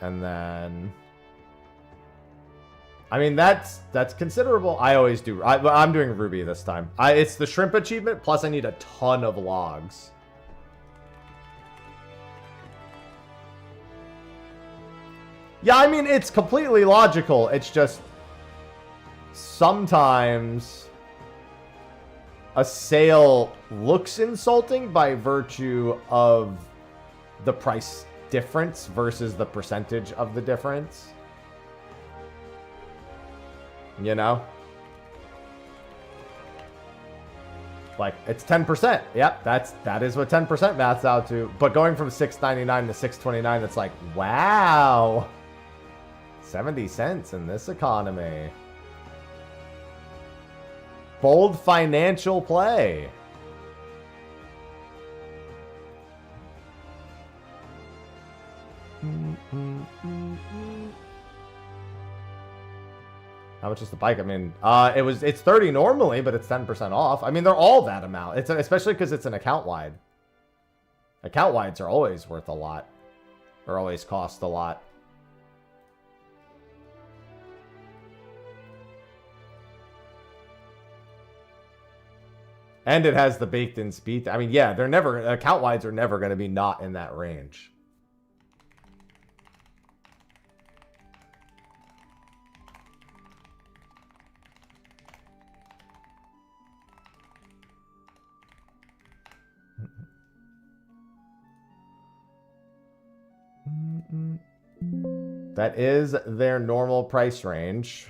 And then, I mean, that's considerable. I always do. I'm doing Ruby this time. It's the shrimp achievement, plus I need a ton of logs. Yeah, I mean, it's completely logical. It's just sometimes a sale looks insulting by virtue of the price difference versus the percentage of the difference. You know? Like, it's 10%. Yep, that is what 10% maths out to. But going from $6.99 to $6.29, it's like, wow. 70 cents in this economy. Bold financial play. How much is the bike? I mean, it's 30 normally, but it's 10% off. I mean, they're all that amount. It's especially because it's an account wide. Account wides are always worth a lot, or always cost a lot. And it has the baked-in speed. I mean, yeah, they're never, account wides are never going to be not in that range. That is their normal price range.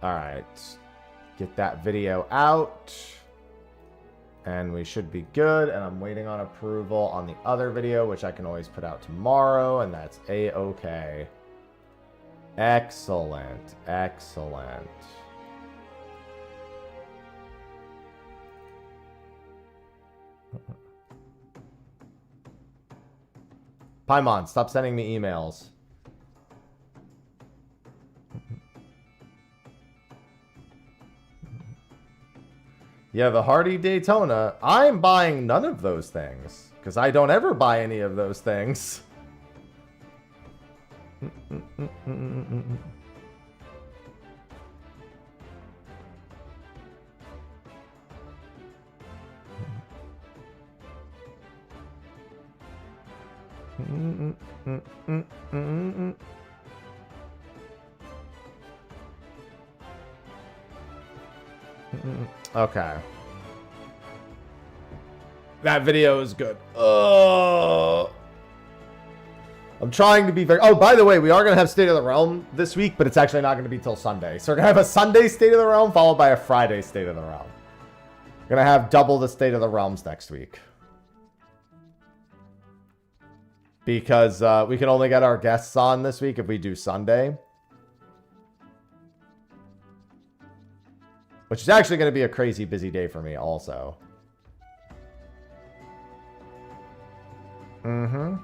Alright. Get that video out. And we should be good. And I'm waiting on approval on the other video, which I can always put out tomorrow. And that's A-okay. Excellent. Excellent. Paimon, stop sending me emails. You have a Hardy Daytona. I'm buying none of those things. Because I don't ever buy any of those things. Okay. That video is good. I'm trying to be very... Oh, by the way, we are going to have State of the Realm this week, but it's actually not going to be till Sunday. So we're going to have a Sunday State of the Realm followed by a Friday State of the Realm. We're going to have double the State of the Realms next week. Because we can only get our guests on this week if we do Sunday. Which is actually going to be a crazy busy day for me also. Mm-hmm.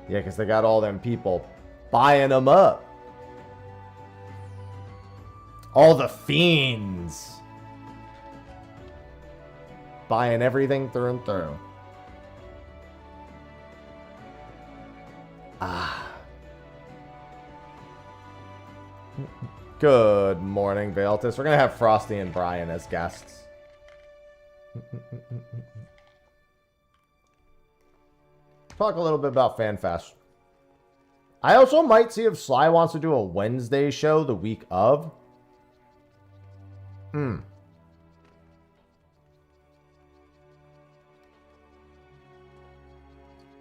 Yeah, because they got all them people buying them up. All the fiends. Buying everything through and through. Ah. Good morning, Valtis. We're going to have Frosty and Brian as guests. Talk a little bit about FanFest. I also might see if Sly wants to do a Wednesday show the week of.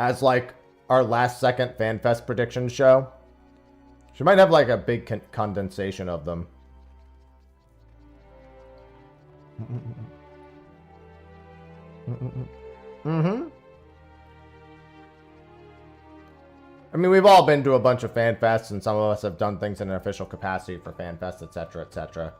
As like our last second FanFest prediction show. She might have like a big condensation of them. I mean, we've all been to a bunch of FanFests, and some of us have done things in an official capacity for FanFest, etc., etc.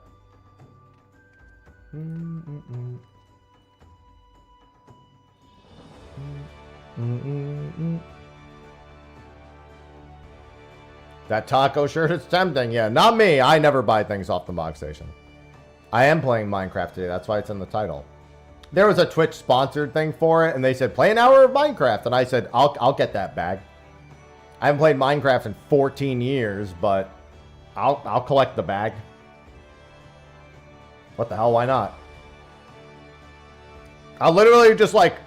That taco shirt is tempting. Yeah, not me. I never buy things off the Mog Station. I am playing Minecraft today. That's why it's in the title. There was a Twitch sponsored thing for it, and they said, play an hour of Minecraft. And I said, I'll get that bag. I haven't played Minecraft in 14 years, but I'll collect the bag. What the hell? Why not? I'll literally just, like,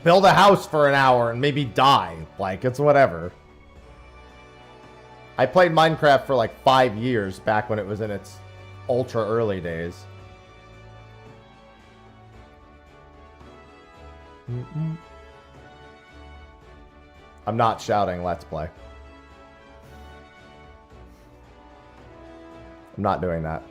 build a house for an hour and maybe die. Like, it's whatever. I played Minecraft for like 5 years back when it was in its ultra early days. I'm not shouting Let's Play. I'm not doing that.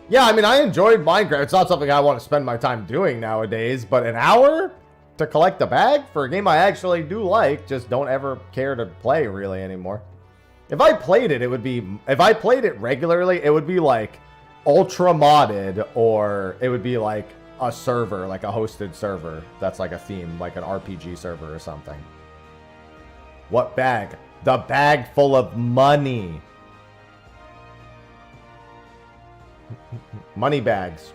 Yeah, I mean, I enjoyed Minecraft. It's not something I want to spend my time doing nowadays, but an hour to collect a bag for a game I actually do like, just don't ever care to play really anymore. If I played it, it would be, if I played it regularly, it would be like ultra modded, or it would be like a server, like a hosted server that's like a theme, like an RPG server or something. What bag? The bag full of money. Money bags.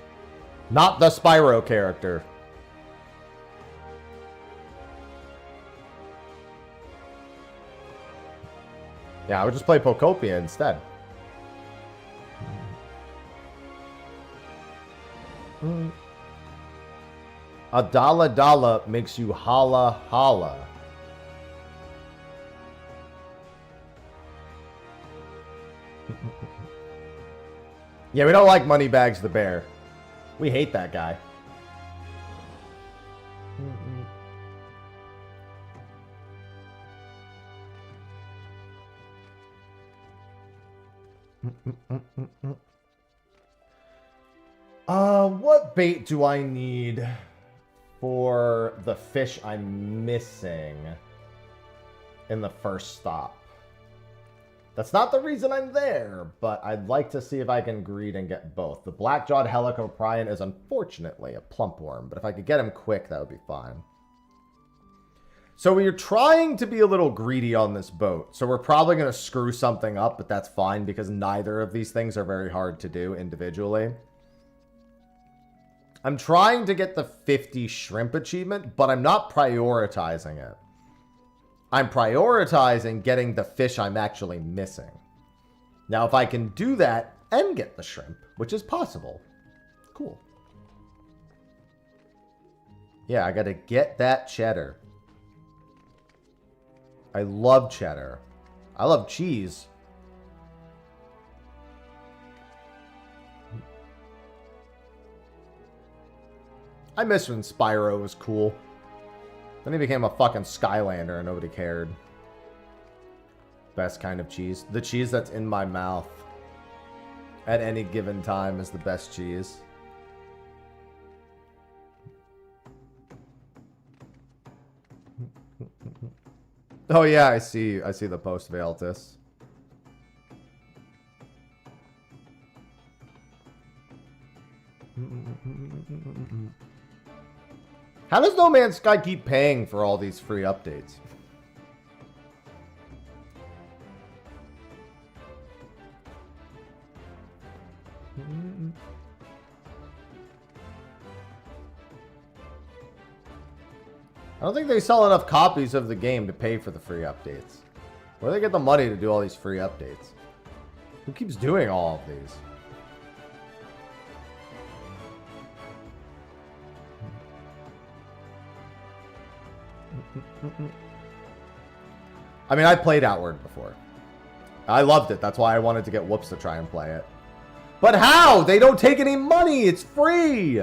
Not the Spyro character. Yeah, I would just play Pocopia instead. A dollar dollar makes you holla holla. Yeah, we don't like Moneybags the Bear. We hate that guy. What bait do I need for the fish I'm missing in the first stop? That's not the reason I'm there, but I'd like to see if I can greed and get both. The black-jawed helicoprion is unfortunately a plump worm, but if I could get him quick, that would be fine. So we're trying to be a little greedy on this boat, so we're probably going to screw something up, but that's fine because neither of these things are very hard to do individually. I'm trying to get the 50 shrimp achievement, but I'm not prioritizing it. I'm prioritizing getting the fish I'm actually missing. Now, if I can do that and get the shrimp, which is possible, cool. Yeah, I gotta get that cheddar. I love cheddar. I love cheese. I miss when Spyro was cool. Then he became a fucking Skylander and nobody cared. Best kind of cheese. The cheese that's in my mouth at any given time is the best cheese. Oh yeah, I see the post, Veiltis. How does No Man's Sky keep paying for all these free updates? I don't think they sell enough copies of the game to pay for the free updates. Where do they get the money to do all these free updates? Who keeps doing all of these? I mean, I played Outward before. I loved it. That's why I wanted to get Whoops to try and play it. But how? They don't take any money. It's free.